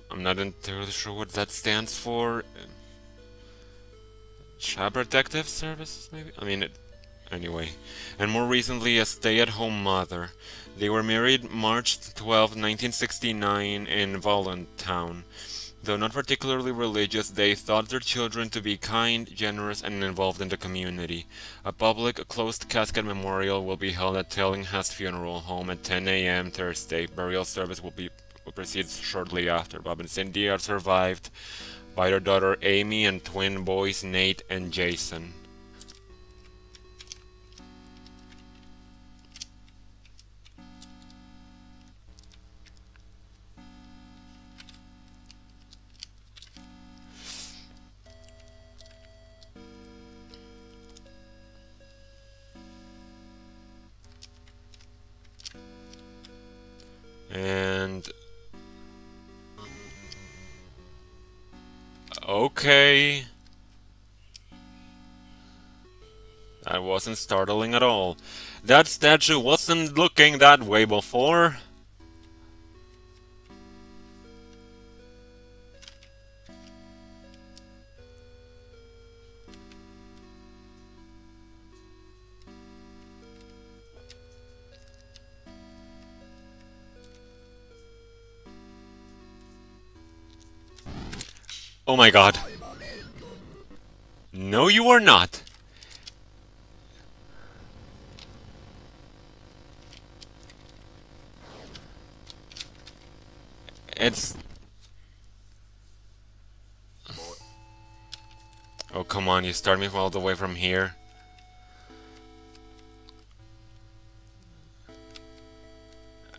I'm not entirely sure what that stands for. Child Protective Services, maybe? I mean, anyway. And more recently, a stay-at-home mother. They were married March 12, 1969 in Voluntown. Though not particularly religious, they thought their children to be kind, generous, and involved in the community. A public closed casket memorial will be held at Tillinghast Funeral Home at 10 a.m. Thursday. Burial service will proceed shortly after. Bob and Cindy are survived by their daughter Amy and twin boys Nate and Jason. And okay, that wasn't startling at all. That statue wasn't looking that way before. Oh my god. I'm on it. No, you are not. It's. More. Oh, come on, you start me all the way from here.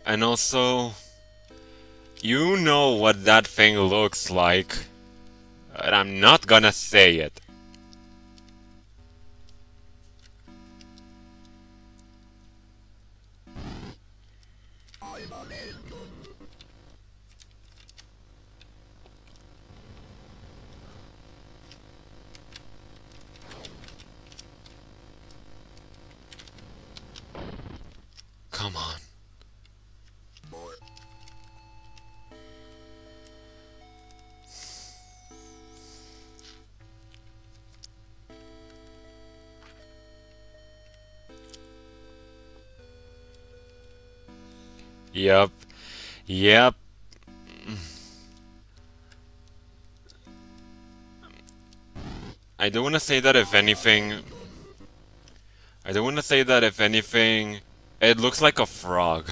And also, you know what that thing looks like. And I'm not gonna say it. I'm on it. Come on. More. Yep. Yep. I do wanna say that if anything. I do wanna say that if anything. It looks like a frog.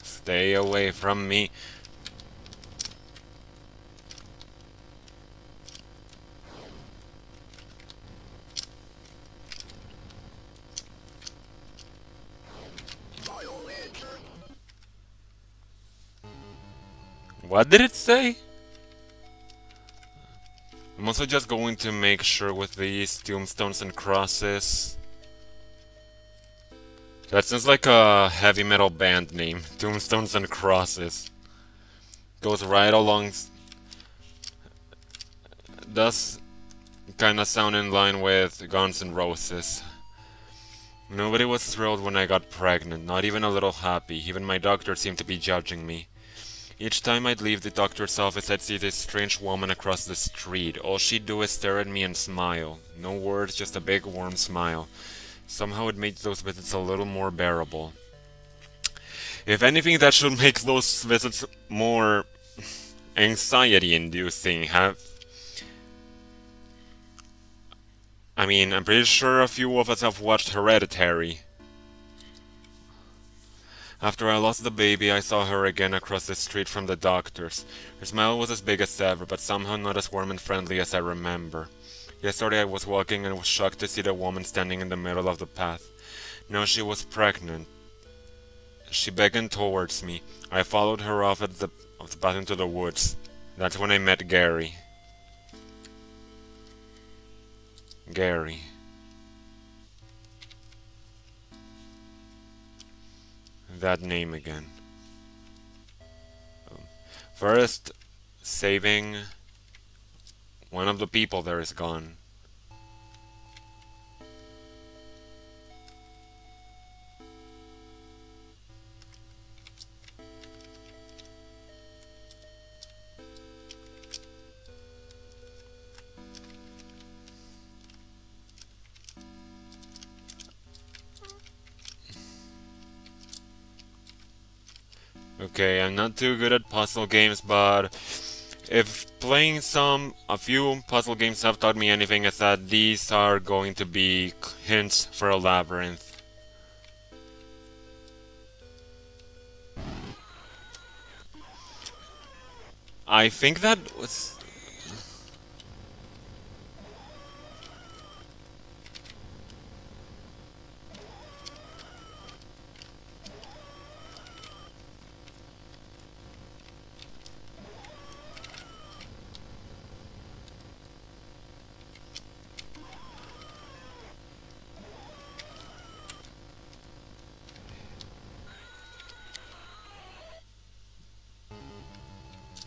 Stay away from me. Violet. What did it say? I'm also just going to make sure with these tombstones and crosses. That sounds like a heavy metal band name. Tombstones and crosses. Goes right along. Does kinda sound in line with Guns N' Roses. Nobody was thrilled when I got pregnant, not even a little happy. Even my doctor seemed to be judging me. Each time I'd leave the doctor's office, I'd see this strange woman across the street. All she'd do is stare at me and smile. No words, just a big warm smile. Somehow it made those visits a little more bearable. If anything, that should make those visits more anxiety inducing. I'm pretty sure a few of us have watched Hereditary. After I lost the baby, I saw her again across the street from the doctor's. Her smile was as big as ever, but somehow not as warm and friendly as I remember. Yesterday I was walking and was shocked to see the woman standing in the middle of the path. Now she was pregnant. She beckoned towards me. I followed her off of the path into the woods. That's when I met Gary. Gary. That name again. First, saving one of the people there is gone. Okay, I'm not too good at puzzle games, but if playing a few puzzle games have taught me anything, is that these are going to be hints for a labyrinth. I think that was.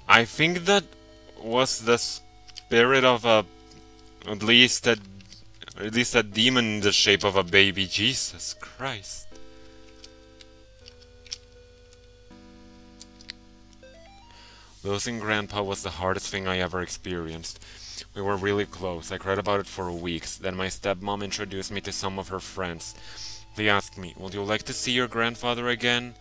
I think that was the spirit of at least a, at least a demon in the shape of a baby. Jesus Christ. Losing Grandpa was the hardest thing I ever experienced. We were really close. I cried about it for weeks. Then my stepmom introduced me to some of her friends. They asked me, "Would you like to see your grandfather again?"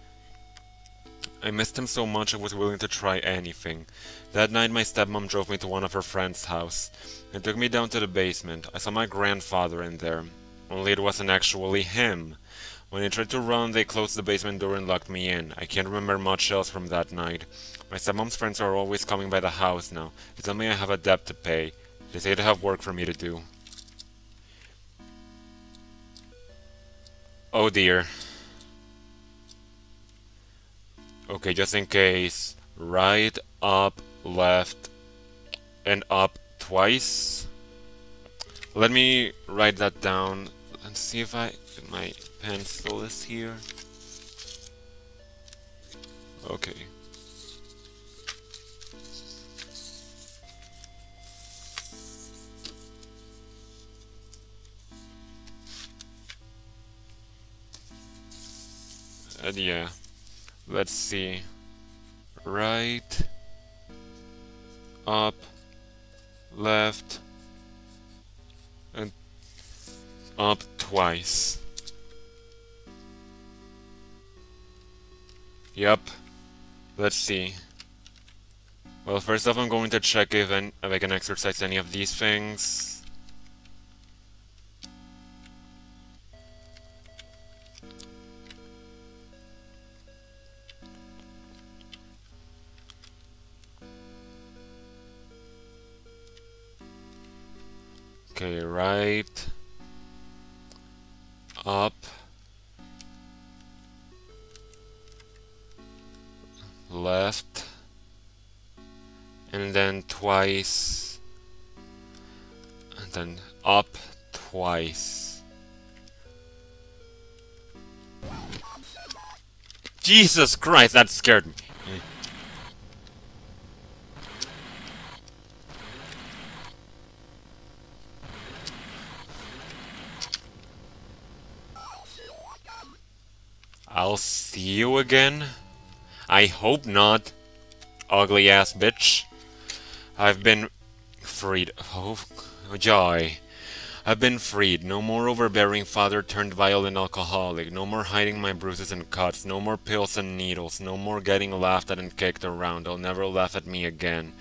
I missed him so much I was willing to try anything. That night my stepmom drove me to one of her friends' house and took me down to the basement. I saw my grandfather in there. Only it wasn't actually him. When I tried to run, they closed the basement door and locked me in. I can't remember much else from that night. My stepmom's friends are always coming by the house now. They tell me I have a debt to pay. They say they have work for me to do. Oh dear. Okay, just in case. Right, up, left, and up twice. Let me write that down and see if my pencil is here. Okay. Yeah. Let's see. Right, up, left, and up twice. Yep. Let's see. Well, first off, I'm going to check if I can exercise any of these things. Okay, right, up, left, and then twice, and then up twice. Jesus Christ, that scared me. I'll see you again? I hope not, ugly ass bitch. I've been freed. Oh, joy. I've been freed. No more overbearing father turned violent alcoholic. No more hiding my bruises and cuts. No more pills and needles. No more getting laughed at and kicked around. They'll never laugh at me again.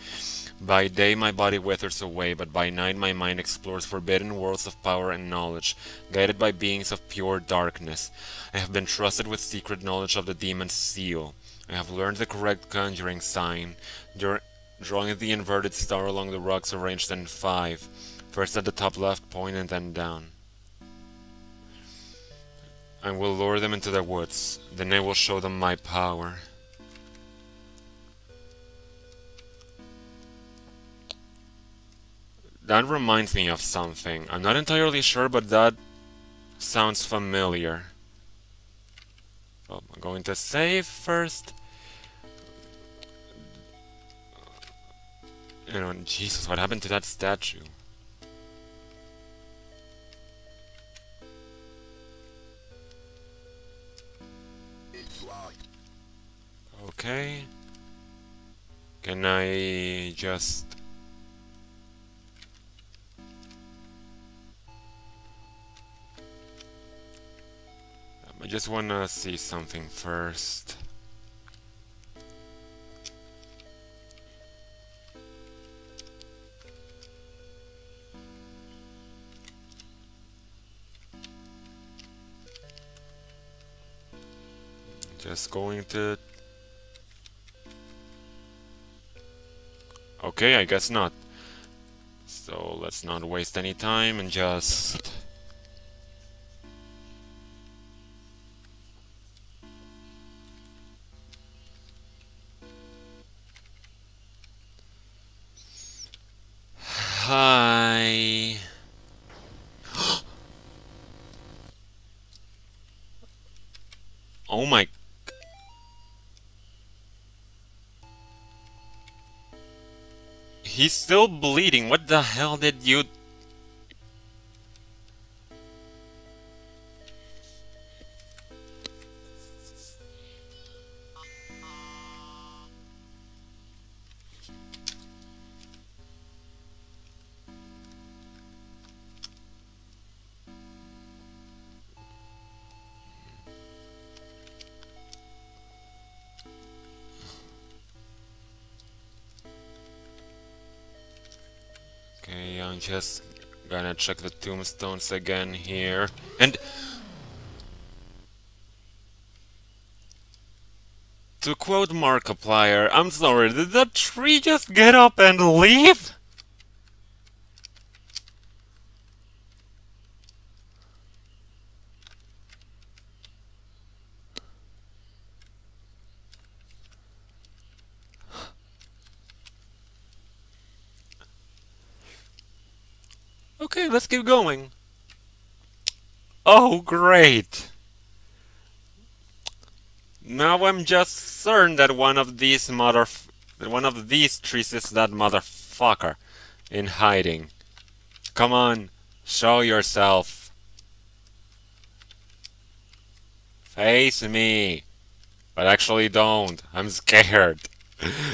By day my body withers away, but by night my mind explores forbidden worlds of power and knowledge, guided by beings of pure darkness. I have been trusted with secret knowledge of the demon's seal. I have learned the correct conjuring sign, drawing the inverted star along the rocks arranged in five, first at the top left point and then down. I will lure them into the woods, then I will show them my power. That reminds me of something. I'm not entirely sure, but that sounds familiar. Well, I'm going to save first. Jesus, what happened to that statue? It's locked. Okay. Can I just... I just wanna see something first. Just going to... Okay, I guess not. So let's not waste any time and just... Hi. Oh my... He's still bleeding. What the hell did you... just gonna check the tombstones again here. And to quote Markiplier, I'm sorry, did that tree just get up and leave? Okay, let's keep going. Oh, great. Now I'm just certain that one of these trees is that motherfucker in hiding. Come on, show yourself. Face me. But actually don't. I'm scared.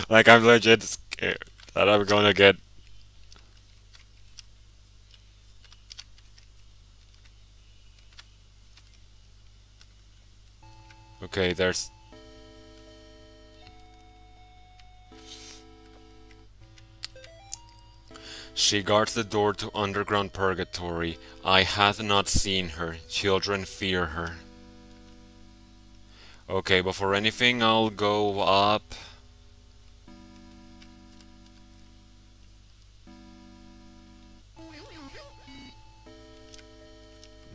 Like I'm legit scared that I'm gonna get. Okay, there's. She guards the door to underground purgatory. I have not seen her. Children fear her. Okay, before anything, I'll go up.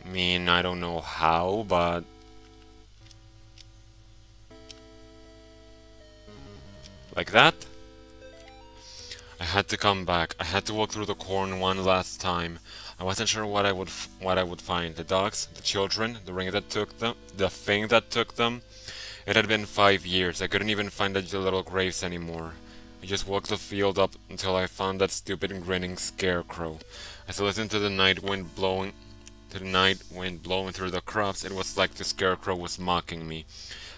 I mean, I don't know how, but like that? I had to come back. I had to walk through the corn one last time. I wasn't sure what I would find. The dogs, the children, the ring that took them, the thing that took them. It had been 5 years. I couldn't even find the little graves anymore. I just walked the field up until I found that stupid grinning scarecrow. As I listened to the night wind blowing through the crops, it was like the scarecrow was mocking me.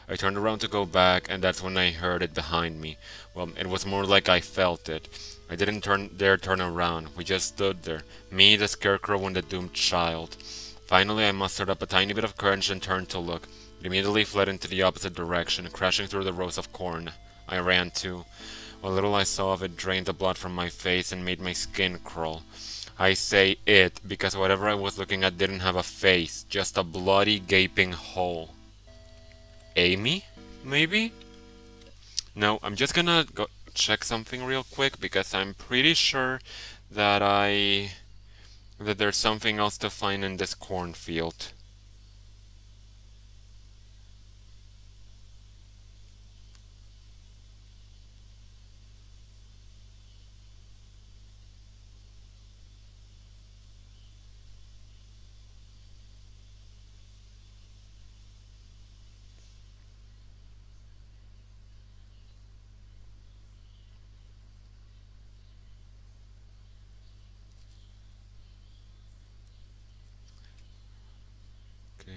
I turned around to go back, and that's when I heard it behind me. Well, it was more like I felt it. I didn't dare turn around. We just stood there. Me, the scarecrow, and the doomed child. Finally, I mustered up a tiny bit of courage and turned to look. It immediately fled into the opposite direction, crashing through the rows of corn. I ran too. What little I saw of it drained the blood from my face and made my skin crawl. I say it because whatever I was looking at didn't have a face, just a bloody, gaping hole. Amy? Maybe? No, I'm just gonna go check something real quick because I'm pretty sure that that there's something else to find in this cornfield. Okay.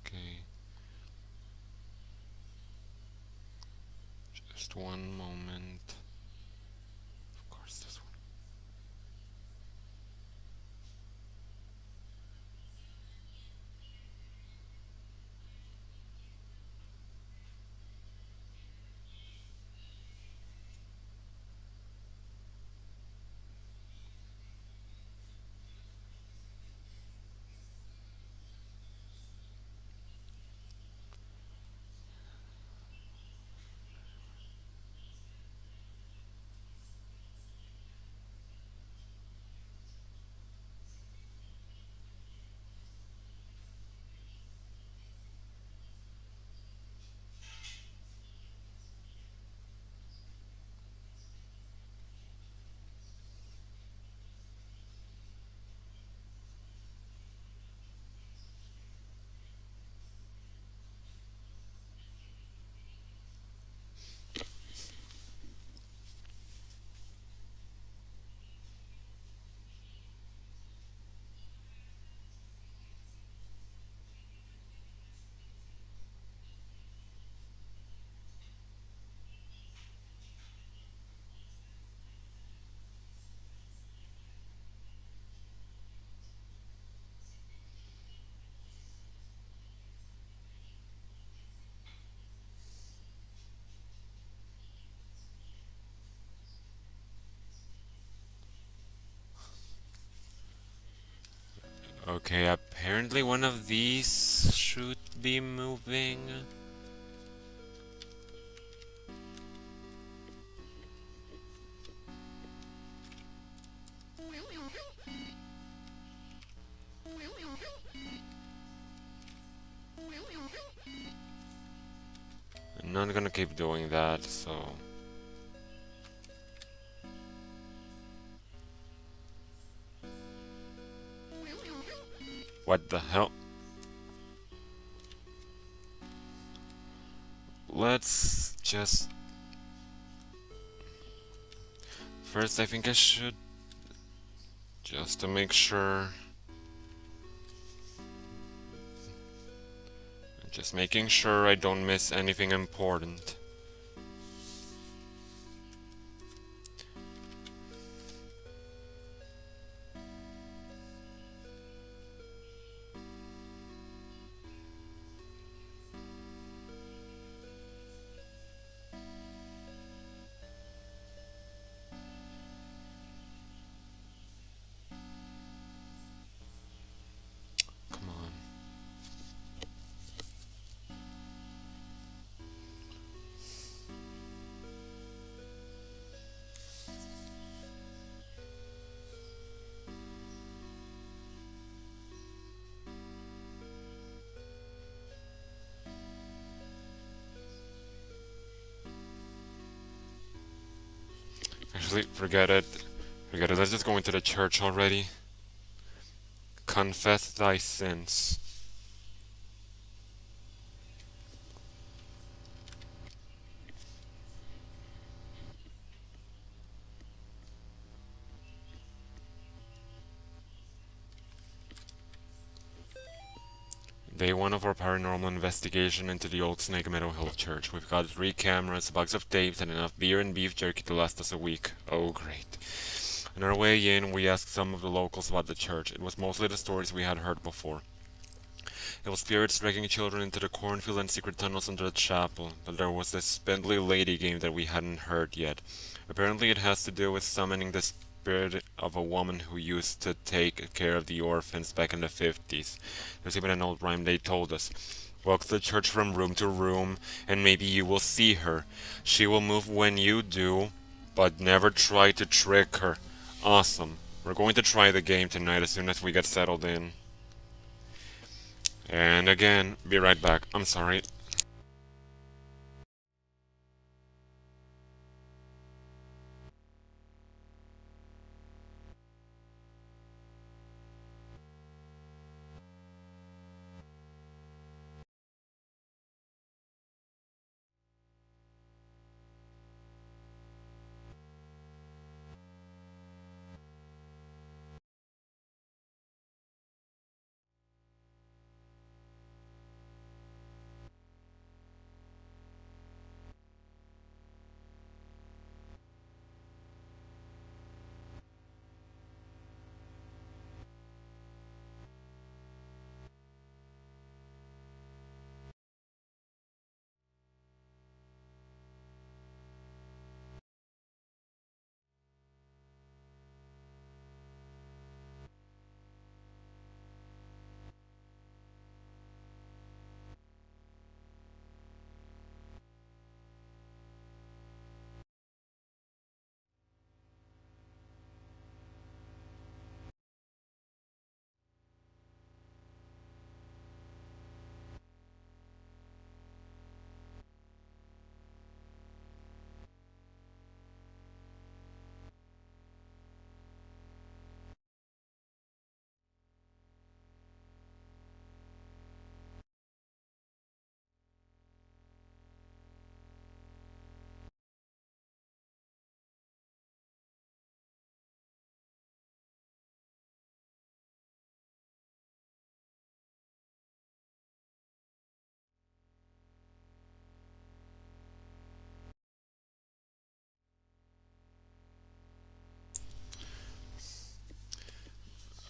Okay. Just one moment. Of course, this one. Okay, apparently one of these should be moving. I'm not gonna keep doing that, so... What the hell? Let's just... First, I think I should... Just to make sure... Just making sure I don't miss anything important. Come on. Actually, forget it. Forget it. Let's just go into the church already. Confess thy sins. Day one of our paranormal investigation into the old Snake Meadow Hill Church. We've got 3 cameras, a box of tapes, and enough beer and beef jerky to last us a week. Oh, great. On our way in, we asked some of the locals about the church. It was mostly the stories we had heard before. It was spirits dragging children into the cornfield and secret tunnels under the chapel, but there was this spindly lady game that we hadn't heard yet. Apparently it has to do with summoning the spirit of a woman who used to take care of the orphans back in the 50s. There's even an old rhyme they told us. Walk the church from room to room, and maybe you will see her. She will move when you do, but never try to trick her. Awesome. We're going to try the game tonight as soon as we get settled in. And again, be right back. I'm sorry.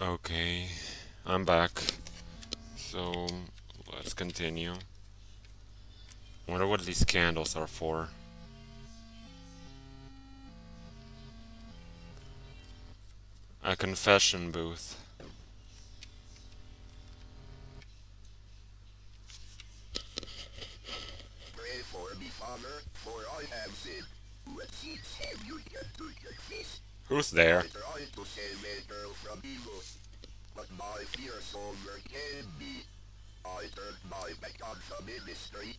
Okay, I'm back. So, let's continue. Wonder what these candles are for. A confession booth. honor, for I have sinned. What sins have you done to confess? Who's there? I tried to save a girl from evil, but my fears overcame me. I turned my back on the ministry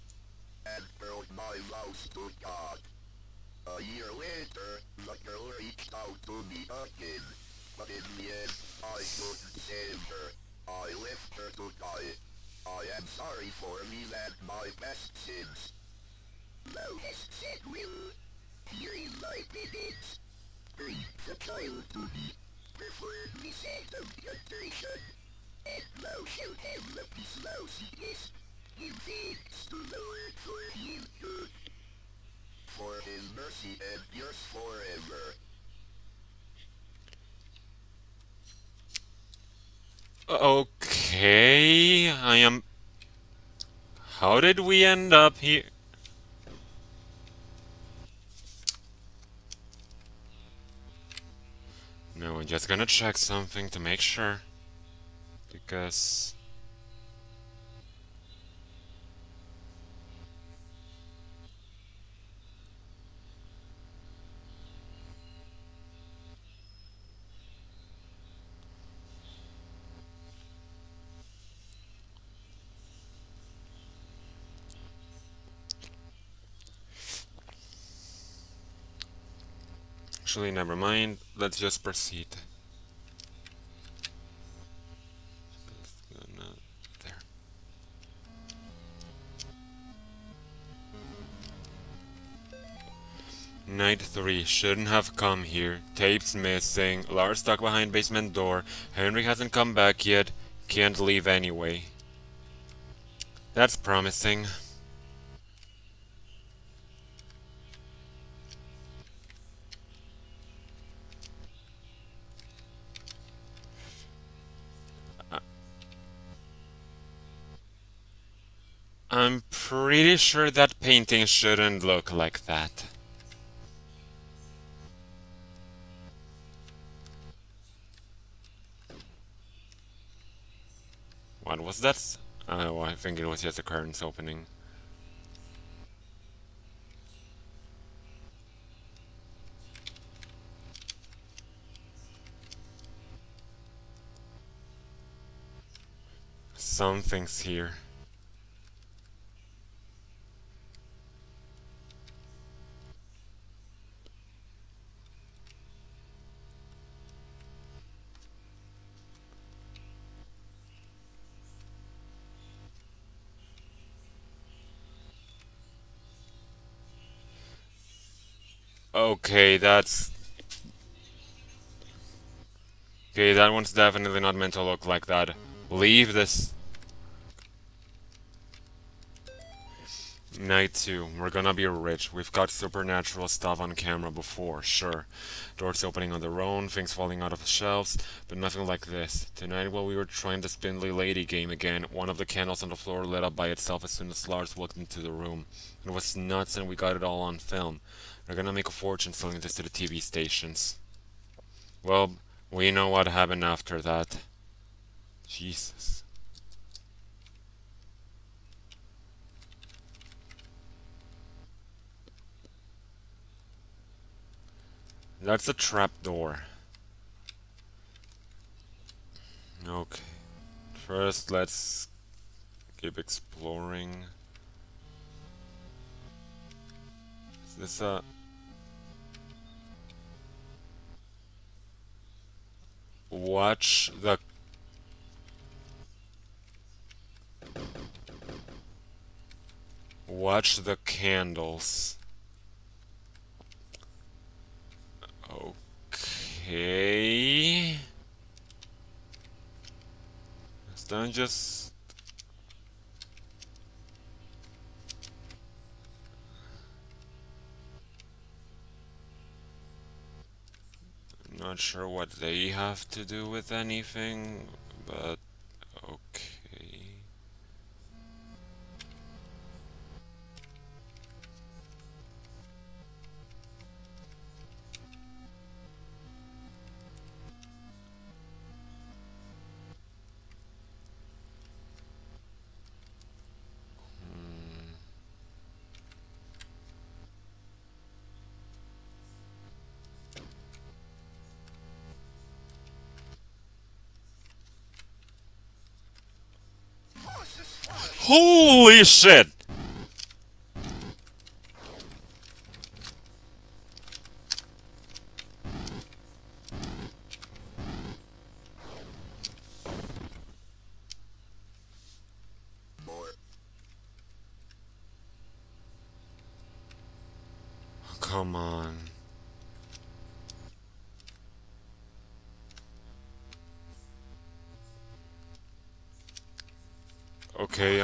and broke my vows to God. A year later, the girl reached out to me again, but in the end, I couldn't save her. I left her to die. I am sorry for me and my past sins. Thou hast said will. Here is my penance. Bring the child to me. Perform the act of contrition, and thou shalt have the peace thou seekest. Give thanks to the Lord for his good, for his mercy endures forever. Okay, I am. How did we end up here? No, I'm just gonna check something to make sure. Because. Actually, never mind. Let's just proceed. There. Night 3. Shouldn't have come here. Tapes missing. Lars stuck behind basement door. Henry hasn't come back yet. Can't leave anyway. That's promising. I- I'm pretty sure that painting shouldn't look like that. What was that? Oh, I think it was just the curtains opening. Something's here. Okay, that's. Okay, that one's definitely not meant to look like that. Leave this. Night 2. We're gonna be rich. We've got supernatural stuff on camera before, sure. Doors opening on their own, things falling out of the shelves, but nothing like this. Tonight, while we were trying the spindly lady game again, one of the candles on the floor lit up by itself as soon as Lars walked into the room. It was nuts, and we got it all on film. We're gonna make a fortune selling this to the TV stations. Well, we know what happened after that. Jesus. That's a trap door. Okay. First, let's keep exploring. Is this a. Watch the. Watch the candles. Okay. Don't just. Not sure what they have to do with anything, but okay. Holy shit! More. Come on. Okay,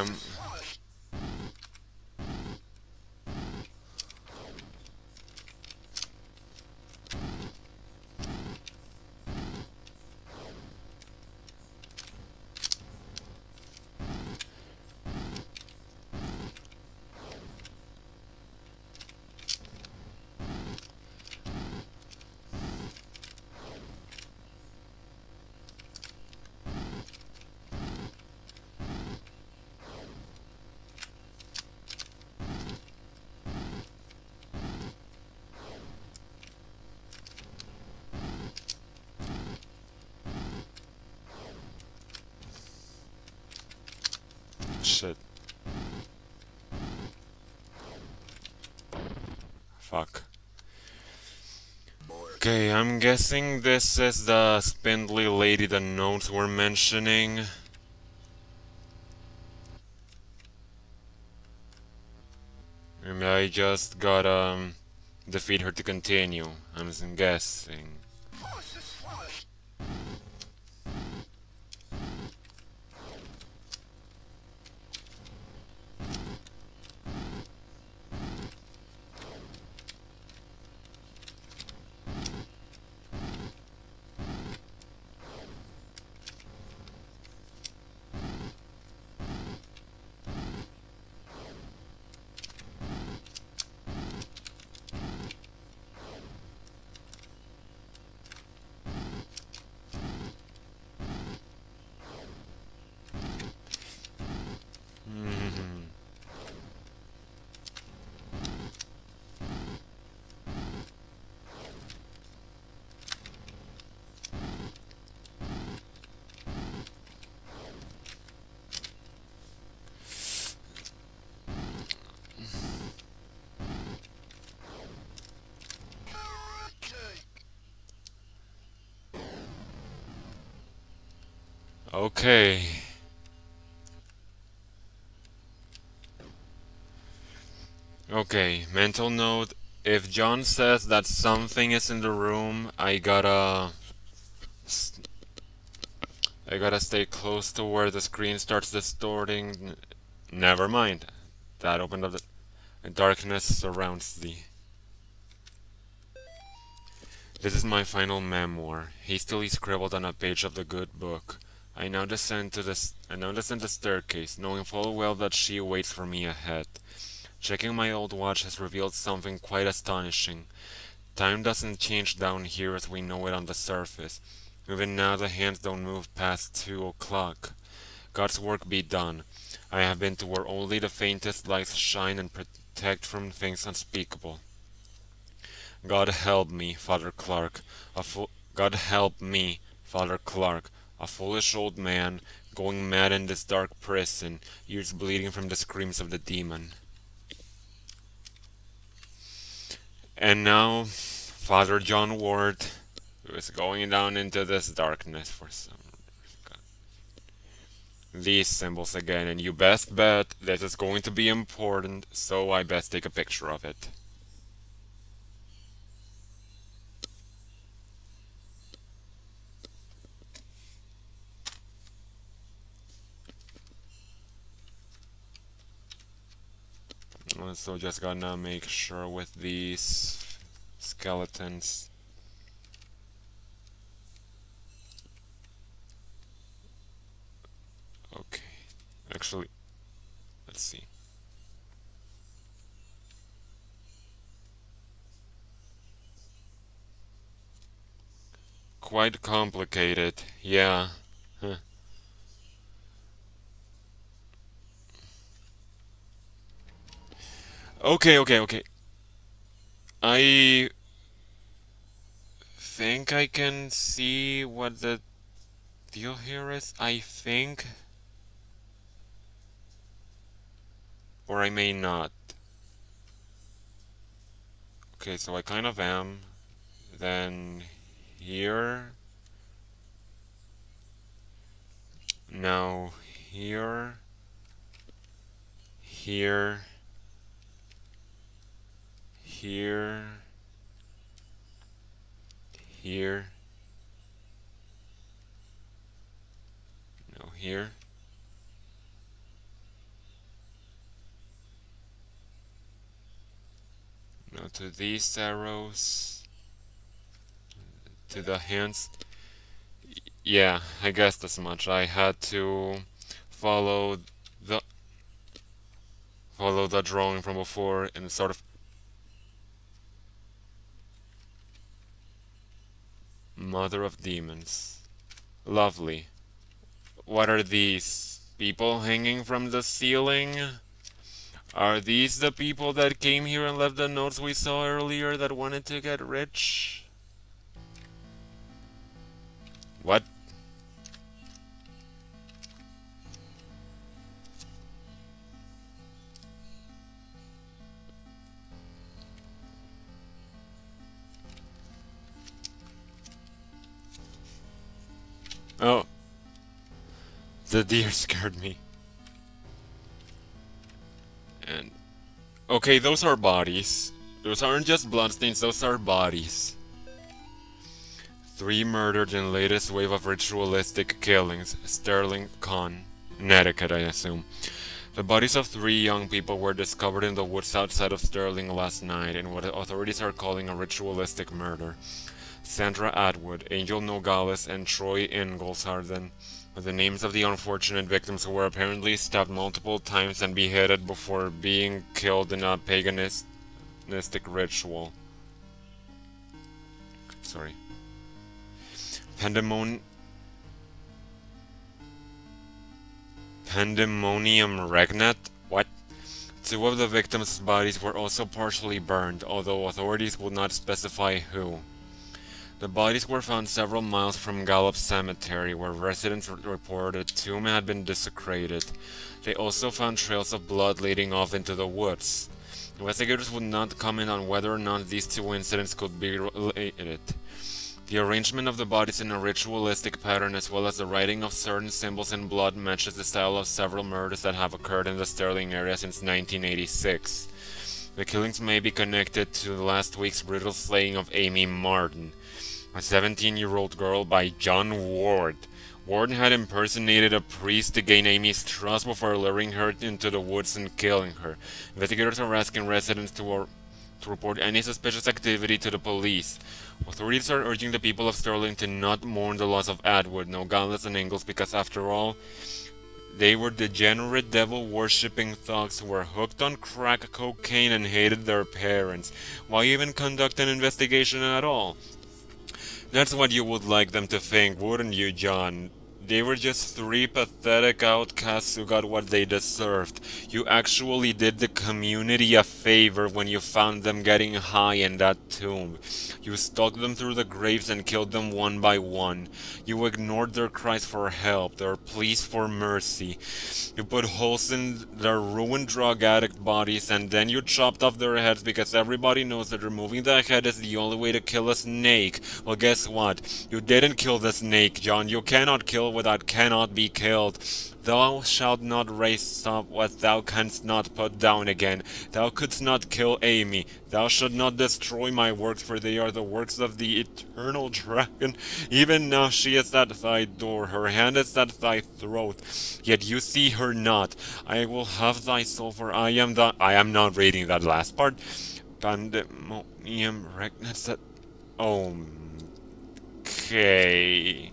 shit. Fuck. More. Okay, I'm guessing this is the spindly lady the notes were mentioning. And I just gotta defeat her to continue. I'm guessing. Mhm. Okay. Okay, mental note. If John says that something is in the room, I gotta stay close to where the screen starts distorting. Never mind. That opened up the darkness surrounds thee. This is my final memoir, hastily scribbled on a page of the good book. I now descend the staircase, knowing full well that she waits for me ahead. Checking my old watch has revealed something quite astonishing. Time doesn't change down here as we know it on the surface. Even now the hands don't move past 2 o'clock. God's work be done. I have been to where only the faintest lights shine and protect from things unspeakable. God help me, Father Clark. God help me, Father Clark, a foolish old man, going mad in this dark prison, ears bleeding from the screams of the demon. And now, Father John Ward, who is going down into this darkness for some these symbols again, and you best bet this is going to be important, so I best take a picture of it. So just gonna make sure with these skeletons. Okay, actually, let's see. Quite complicated, yeah. Huh. Okay. I think I can see what the deal here is. I think Or I may not. Okay, so I kind of am. Then here. Now here. Here. Here. Here. No, here. No, to these arrows. To the hands. Yeah, I guessed as much. I had to follow the follow the drawing from before and sort of Mother of Demons. Lovely. What are these? People hanging from the ceiling? Are these the people that came here and left the notes we saw earlier that wanted to get rich? What? Oh, the deer scared me. And okay, those are bodies. Those aren't just bloodstains, those are bodies. Three murdered in latest wave of ritualistic killings. Sterling Khan. Connecticut, I assume. The bodies of three young people were discovered in the woods outside of Sterling last night in what authorities are calling a ritualistic murder. Sandra Atwood, Angel Nogales, and Troy Ingalls are the names of the unfortunate victims who were apparently stabbed multiple times and beheaded before being killed in a paganistic ritual. Sorry. Pandemon Pandemonium regnat? What? Two of the victims' bodies were also partially burned, although authorities would not specify who. The bodies were found several miles from Gallup Cemetery, where residents reported the tomb had been desecrated. They also found trails of blood leading off into the woods. Investigators would not comment on whether or not these two incidents could be related. The arrangement of the bodies in a ritualistic pattern, as well as the writing of certain symbols in blood, matches the style of several murders that have occurred in the Sterling area since 1986. The killings may be connected to last week's brutal slaying of Amy Martin, a 17-year-old girl by John Ward. Ward had impersonated a priest to gain Amy's trust before luring her into the woods and killing her. Investigators are asking residents to report any suspicious activity to the police. Authorities are urging the people of Sterling to not mourn the loss of Atwood, Nogales, and Ingalls because, after all, they were degenerate devil-worshipping thugs who were hooked on crack cocaine and hated their parents. Why even conduct an investigation at all? That's what you would like them to think, wouldn't you, John? They were just three pathetic outcasts who got what they deserved. You actually did the community a favor when you found them getting high in that tomb. You stalked them through the graves and killed them one by one. You ignored their cries for help, their pleas for mercy. You put holes in their ruined drug addict bodies, and then you chopped off their heads because everybody knows that removing the head is the only way to kill a snake. Well, guess what? You didn't kill the snake, John. You cannot kill what cannot be killed. Thou shalt not raise up what thou canst not put down again. Thou couldst not kill Amy. Thou shalt not destroy my works, for they are the works of the eternal dragon. Even now she is at thy door, her hand is at thy throat, yet you see her not. I will have thy soul, for I am not reading that last part. Pandemonium regnat. Okay.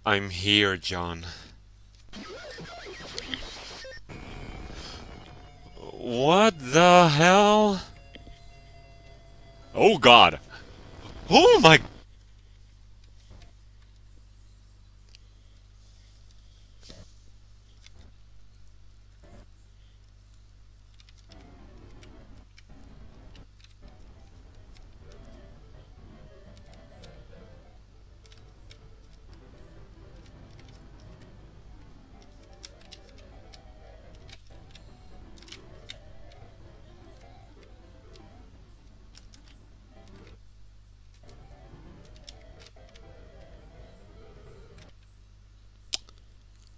I'm here, John. What the hell? Oh god. Oh my.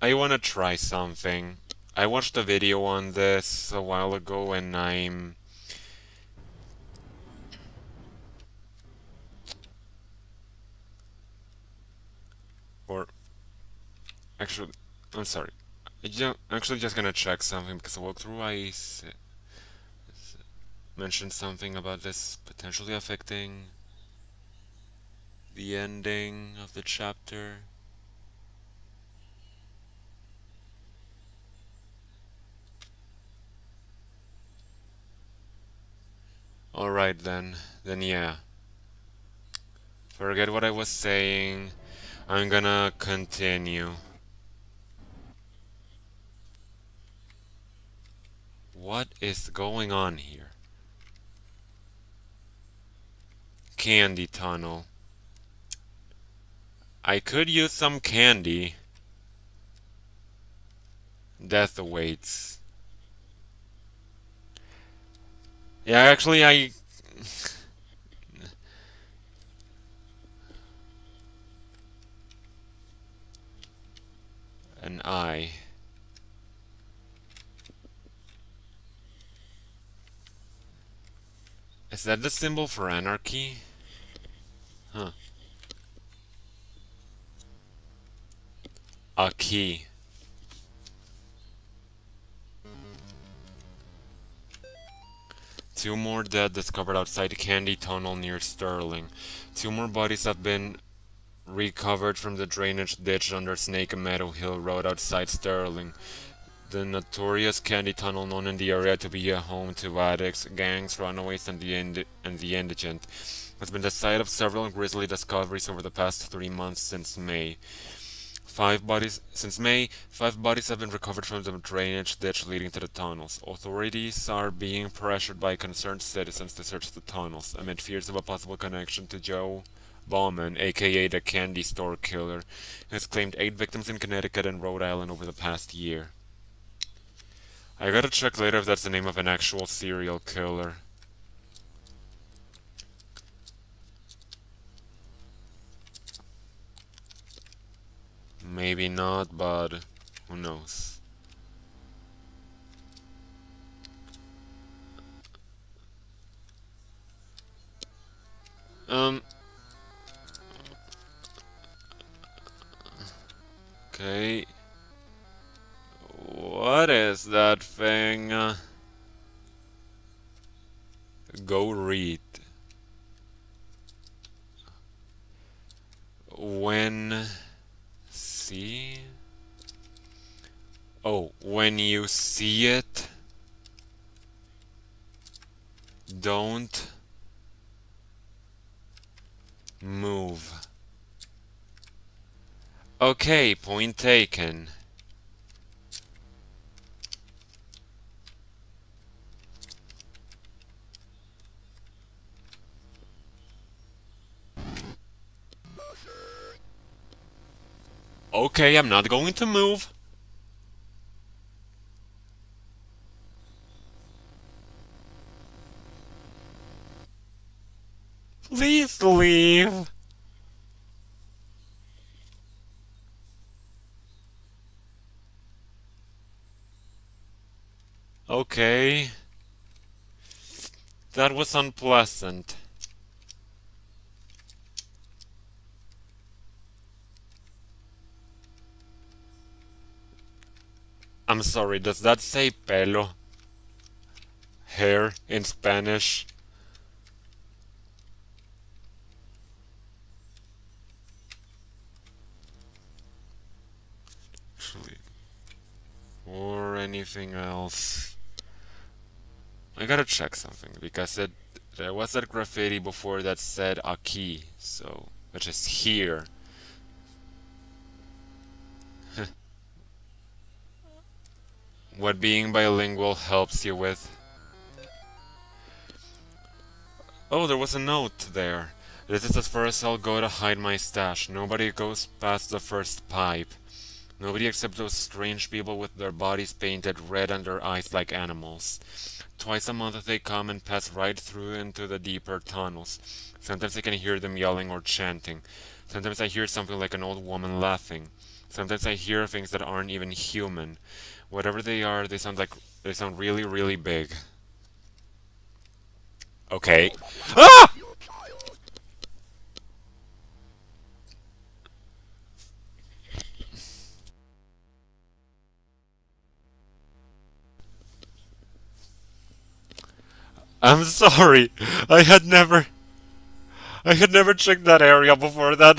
I wanna try something. I watched a video on this a while ago and or actually, I'm sorry. Actually just gonna check something because a walkthrough mentioned something about this potentially affecting the ending of the chapter. Alright then. Then yeah. Forget what I was saying. I'm gonna continue. What is going on here? Candy tunnel. I could use some candy. Death awaits. Yeah, actually, an eye. Is that the symbol for anarchy? Huh. A key. Two more dead discovered outside Candy Tunnel near Sterling. Two more bodies have been recovered from the drainage ditch under Snake Meadow Hill Road outside Sterling. The notorious Candy Tunnel, known in the area to be a home to addicts, gangs, runaways, and the indigent, has been the site of several grisly discoveries over the past 3 months since May. 5 bodies have been recovered from the drainage ditch leading to the tunnels. Authorities are being pressured by concerned citizens to search the tunnels amid fears of a possible connection to Joe Bauman, aka the Candy Store Killer, who has claimed 8 victims in Connecticut and Rhode Island over the past year. I gotta check later if that's the name of an actual serial killer. Maybe not, but who knows? Um, okay. What is that thing? Go read. When see? Oh, when you see it, don't move. Okay, point taken. Okay, I'm not going to move. Please leave. Okay. That was unpleasant. I'm sorry, does that say pelo? Hair in Spanish? Actually, or anything else? I gotta check something because there was that graffiti before that said Aki, so which is here. What being bilingual helps you with. Oh, there was a note there. This is as far as I'll go to hide my stash. Nobody goes past the first pipe. Nobody except those strange people with their bodies painted red and their eyes like animals. Twice a month they come and pass right through into the deeper tunnels. Sometimes I can hear them yelling or chanting. Sometimes I hear something like an old woman laughing. Sometimes I hear things that aren't even human. Whatever they are, they sound really, really big. Okay. Ah! Your child. I'm sorry. I had never checked that area before. That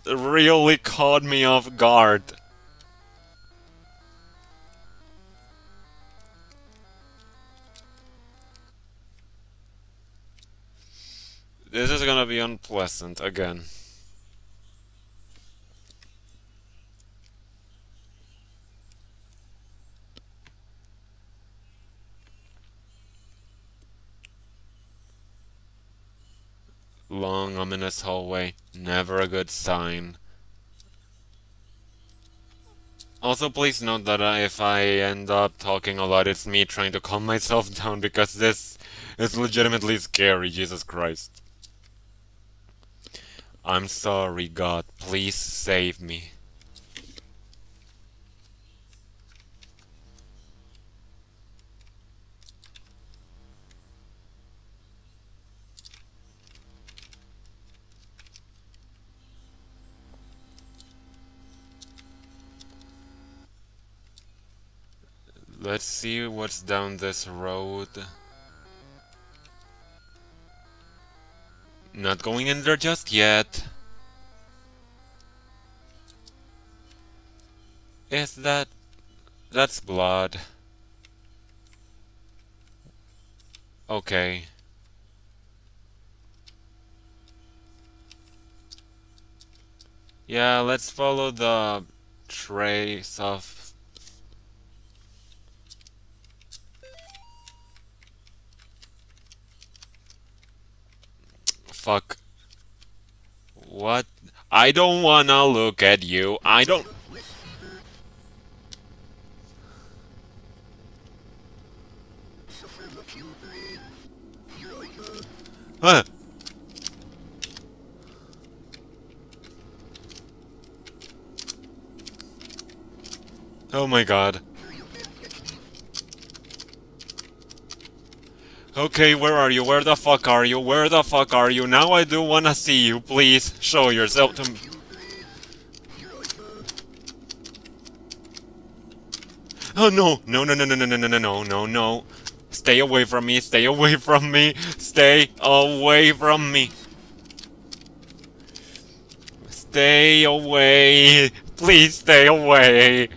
really caught me off guard. This is gonna be unpleasant again. Long, ominous hallway. Never a good sign. Also, please note that if I end up talking a lot, it's me trying to calm myself down because this is legitimately scary, Jesus Christ. I'm sorry, God. Please save me. Let's see what's down this road. Not going in there just yet. Is that... That's blood. Okay. Yeah, let's follow the trace of... Fuck. What? I don't wanna look at you. I don't... Suffer the pupil. Here I go. Huh. Oh my god. Okay, where are you? Where the fuck are you? Where the fuck are you? Now I do wanna see you. Please show yourself to me. Oh no! No, no, no, no, no, no, no, no, no, no, no. Stay away from me. Stay away from me. Stay away from me. Stay away. Please stay away.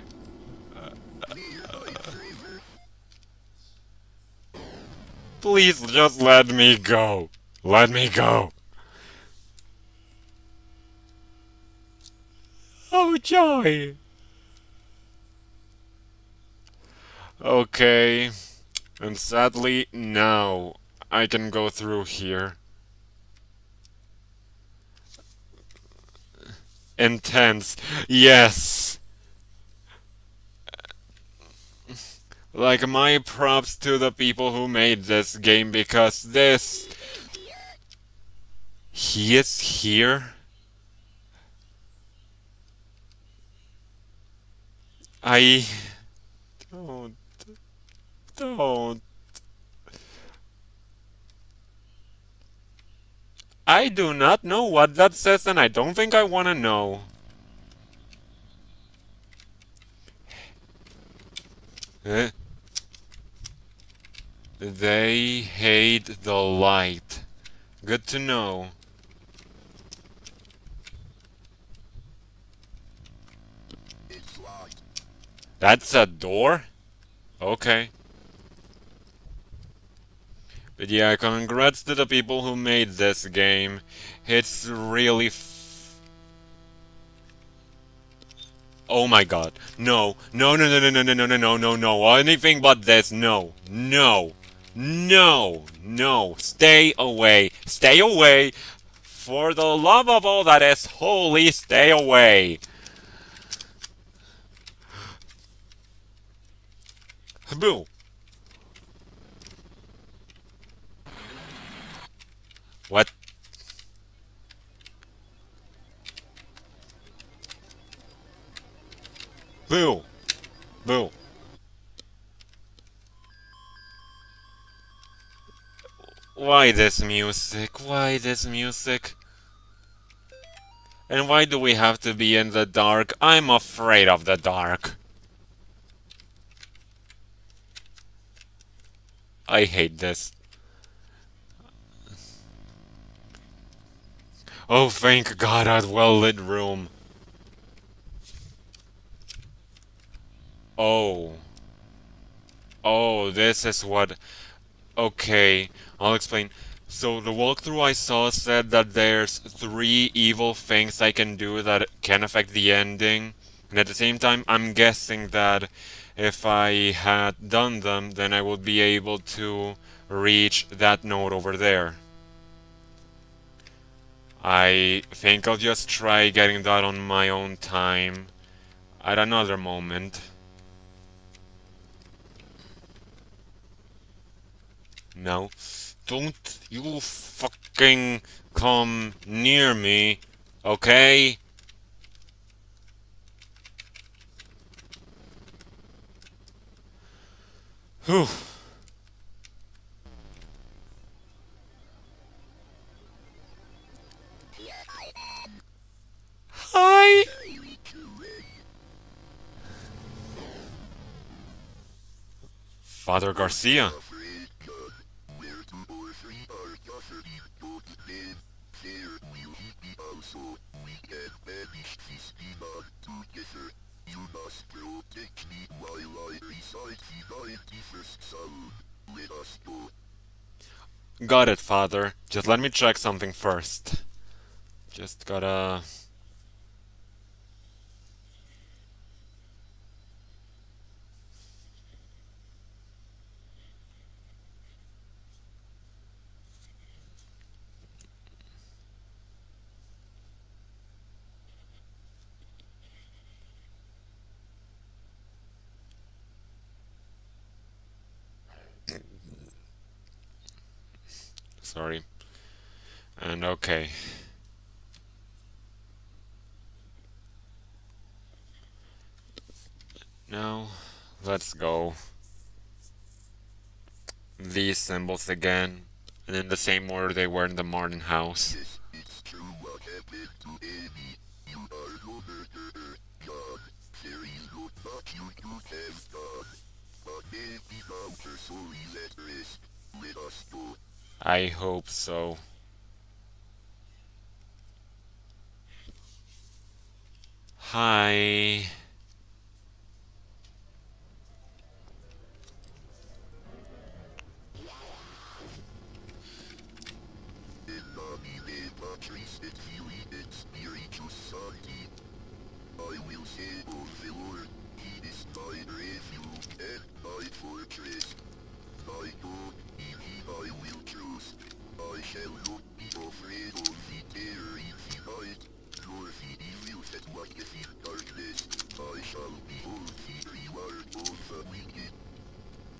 Please just let me go. Let me go. Oh, joy. Okay. And sadly, now I can go through here. Intense. Yes. Like, my props to the people who made this game because this. He is here? I. Don't. Don't. I do not know what that says, and I don't think I want to know. Eh? They hate the light. Good to know. It's locked. That's a door? Okay. But yeah, congrats to the people who made this game. It's really oh my god. No. No, no, no, no, no, no, no, no, no, no, no. Anything but this. No. No. No. No. Stay away. Stay away. For the love of all that is holy, stay away. Boo. What? Boo! Boo! Why this music? Why this music? And why do we have to be in the dark? I'm afraid of the dark. I hate this. Oh, thank God, a well-lit room. Oh. Oh, this is what... Okay, I'll explain. So the walkthrough I saw said that there's 3 evil things I can do that can affect the ending. And at the same time, I'm guessing that if I had done them, then I would be able to reach that node over there. I think I'll just try getting that on my own time at another moment. No. Don't you fucking come near me, okay? Whew. Hi! Father Garcia. Got it, Father. Just let me check something first. Just gotta... Sorry. And okay. Now, let's go. These symbols again. And in the same order they were in the Martin house. Yes, it's true what happened to Amy. You are no murderer, God. There is not much you could have done. But maybe now her soul is at rest. Let us go. I hope so. Hi. In nomine Patris et Filii et Spiritus Sancti. I will say of the Lord, He is my refuge and my fortress. My God, in Him I will trust. I shall not be afraid of the terror in the night, nor the evil that walketh in darkness. I shall behold the reward of the wicked,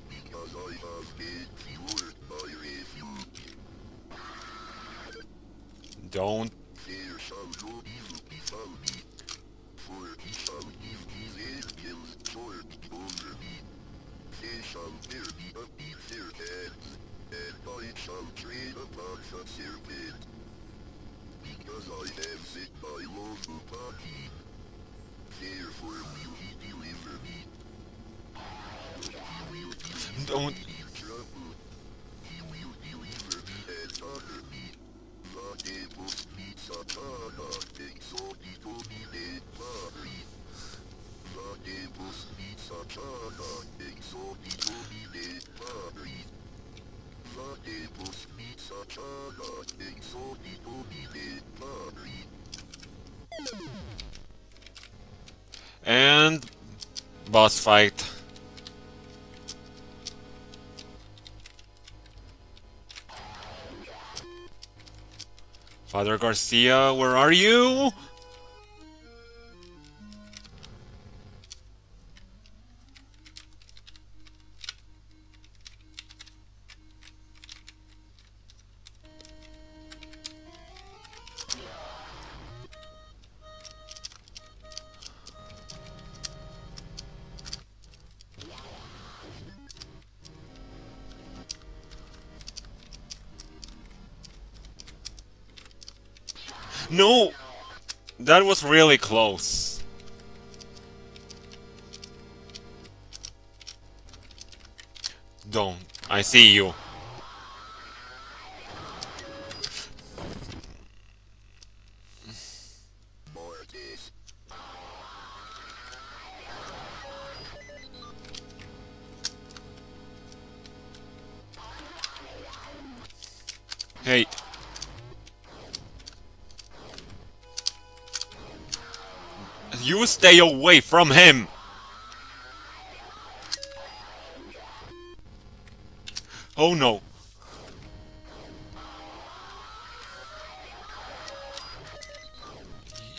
because I have made the Lord my refuge. Don't. There shall no evil befall me, for He shall give His angels charge over me. They shall bear me up in their hands, and I shall tread upon the serpent. Because I have set my love upon Him, therefore will He deliver me. He will deliver Don't. me in trouble. He will deliver me and honor me. Vate post me satana, exotic homine pari. Vate post me satana, exotic homine pari. Vate post me satana, exotic homine pari. And boss fight. Father Garcia, where are you? No! That was really close. Don't. I see you. Mortis. Hey. You stay away from him! Oh no.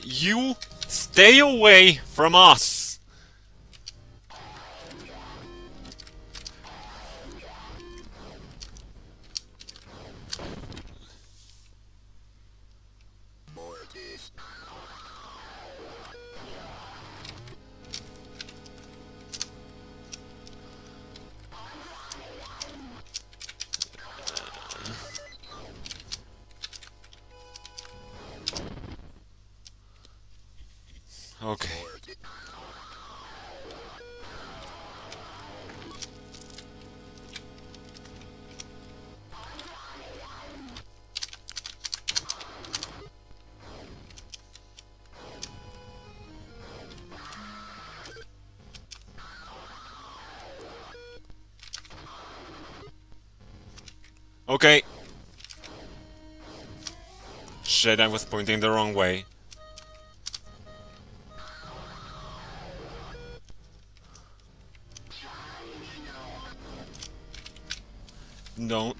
You stay away from us! Mortis. Okay. Mortis. Okay. Shit, I was pointing the wrong way. Don't.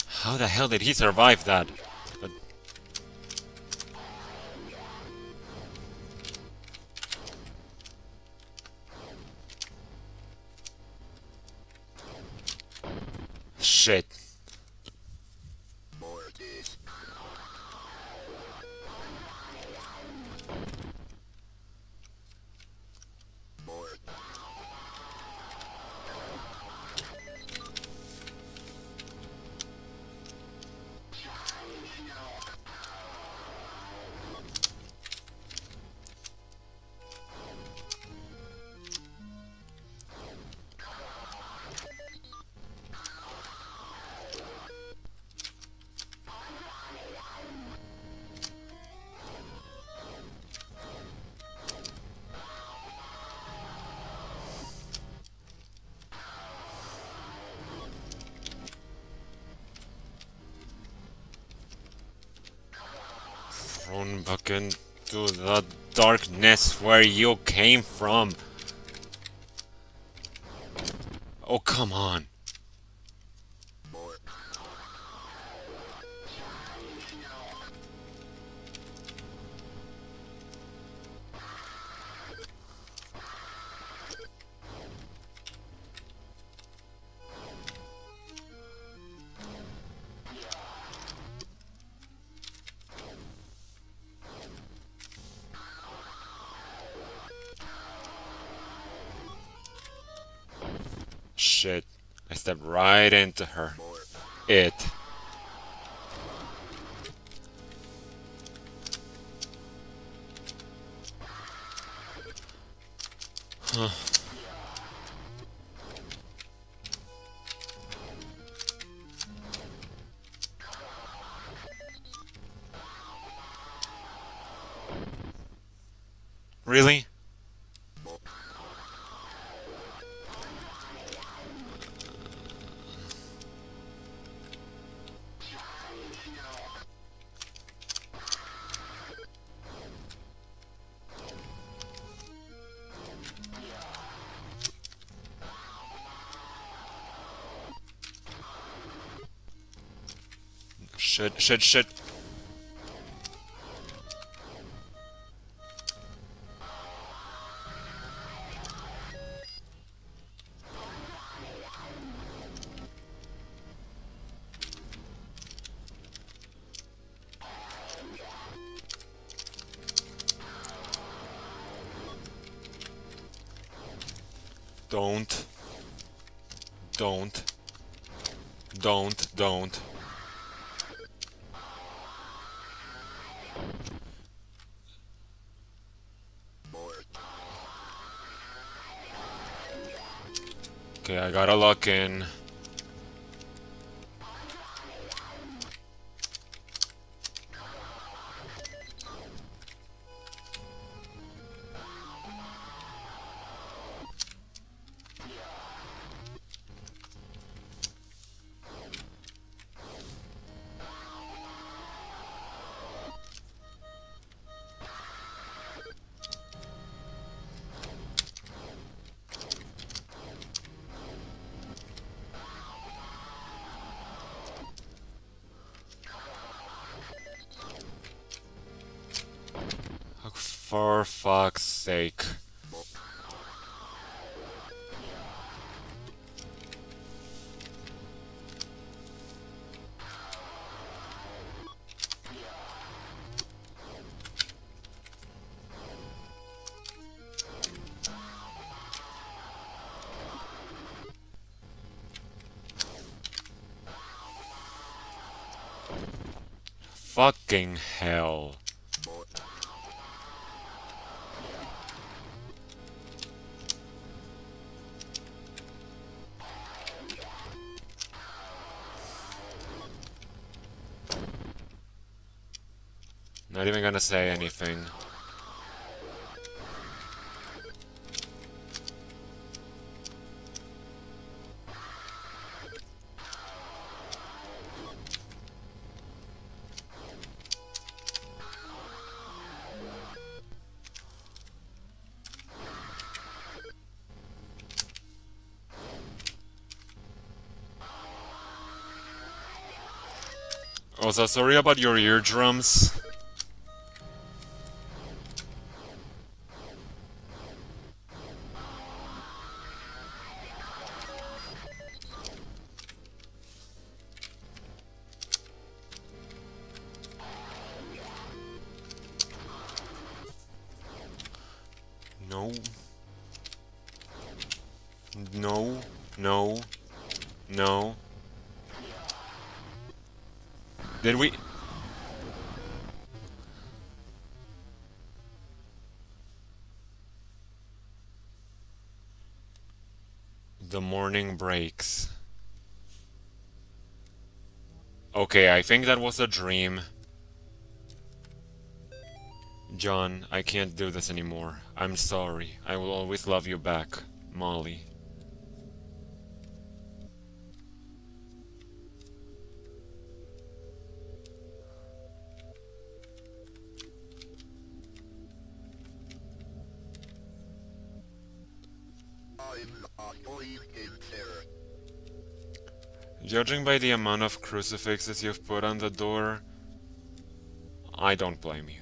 How the hell did he survive that? But shit. Mortis. Mortis. Thrown back into the darkness where you came from. Oh, come on. Mortis. Shit. I stepped right into her. Mortis. It. Really? Shit, shit, shit. Don't. Don't. Don't. Okay, I gotta lock in. For fuck's sake. Fucking hell. Not even gonna say anything. Also, sorry about your eardrums. No. No. No. No. Did we? The morning breaks. Okay, I think that was a dream. John, I can't do this anymore. I'm sorry. I will always love you back, Molly. I'm not going in there. Judging by the amount of crucifixes you've put on the door, I don't blame you.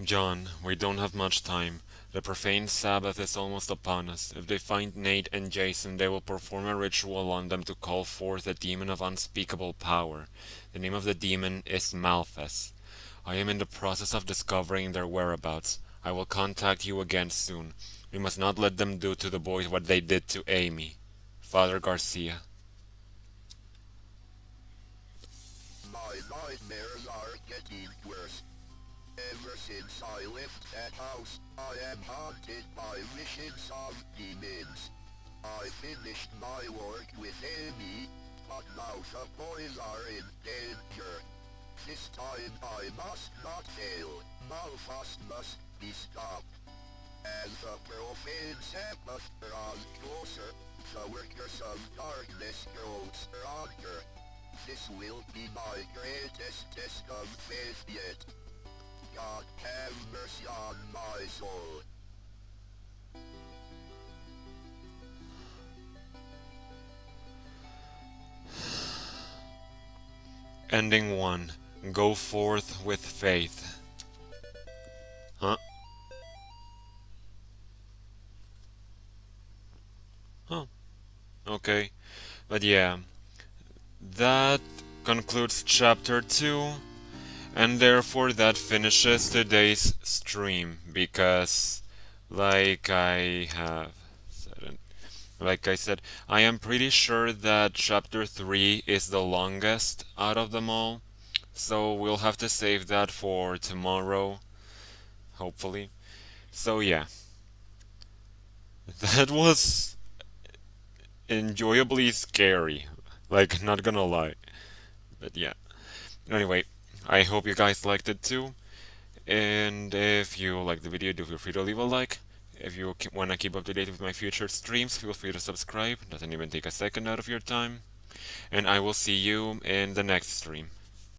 John, we don't have much time. The profane Sabbath is almost upon us. If they find Nate and Jason, they will perform a ritual on them to call forth a demon of unspeakable power. The name of the demon is Malthus. I am in the process of discovering their whereabouts. I will contact you again soon. We must not let them do to the boys what they did to Amy. Father Garcia. My nightmares are getting worse. Ever since I left that house, I am haunted by visions of demons. I finished my work with Amy, but now the boys are in danger. This time I must not fail. Malphus must be stopped. As the profane Sabbath draws closer, the workers of darkness grow stronger. This will be my greatest test of faith yet. God have mercy on my soul. Ending 1. Go forth with faith. Huh? Oh, okay. But yeah, that concludes chapter 2, and therefore that finishes today's stream because, like I have said, like I said, I am pretty sure that chapter 3 is the longest out of them all, so we'll have to save that for tomorrow, hopefully. So yeah, that was enjoyably scary. Like, not gonna lie. But yeah. Anyway, I hope you guys liked it too. And if you liked the video, do feel free to leave a like. If you want to keep up to date with my future streams, feel free to subscribe. Doesn't even take a second out of your time. And I will see you in the next stream.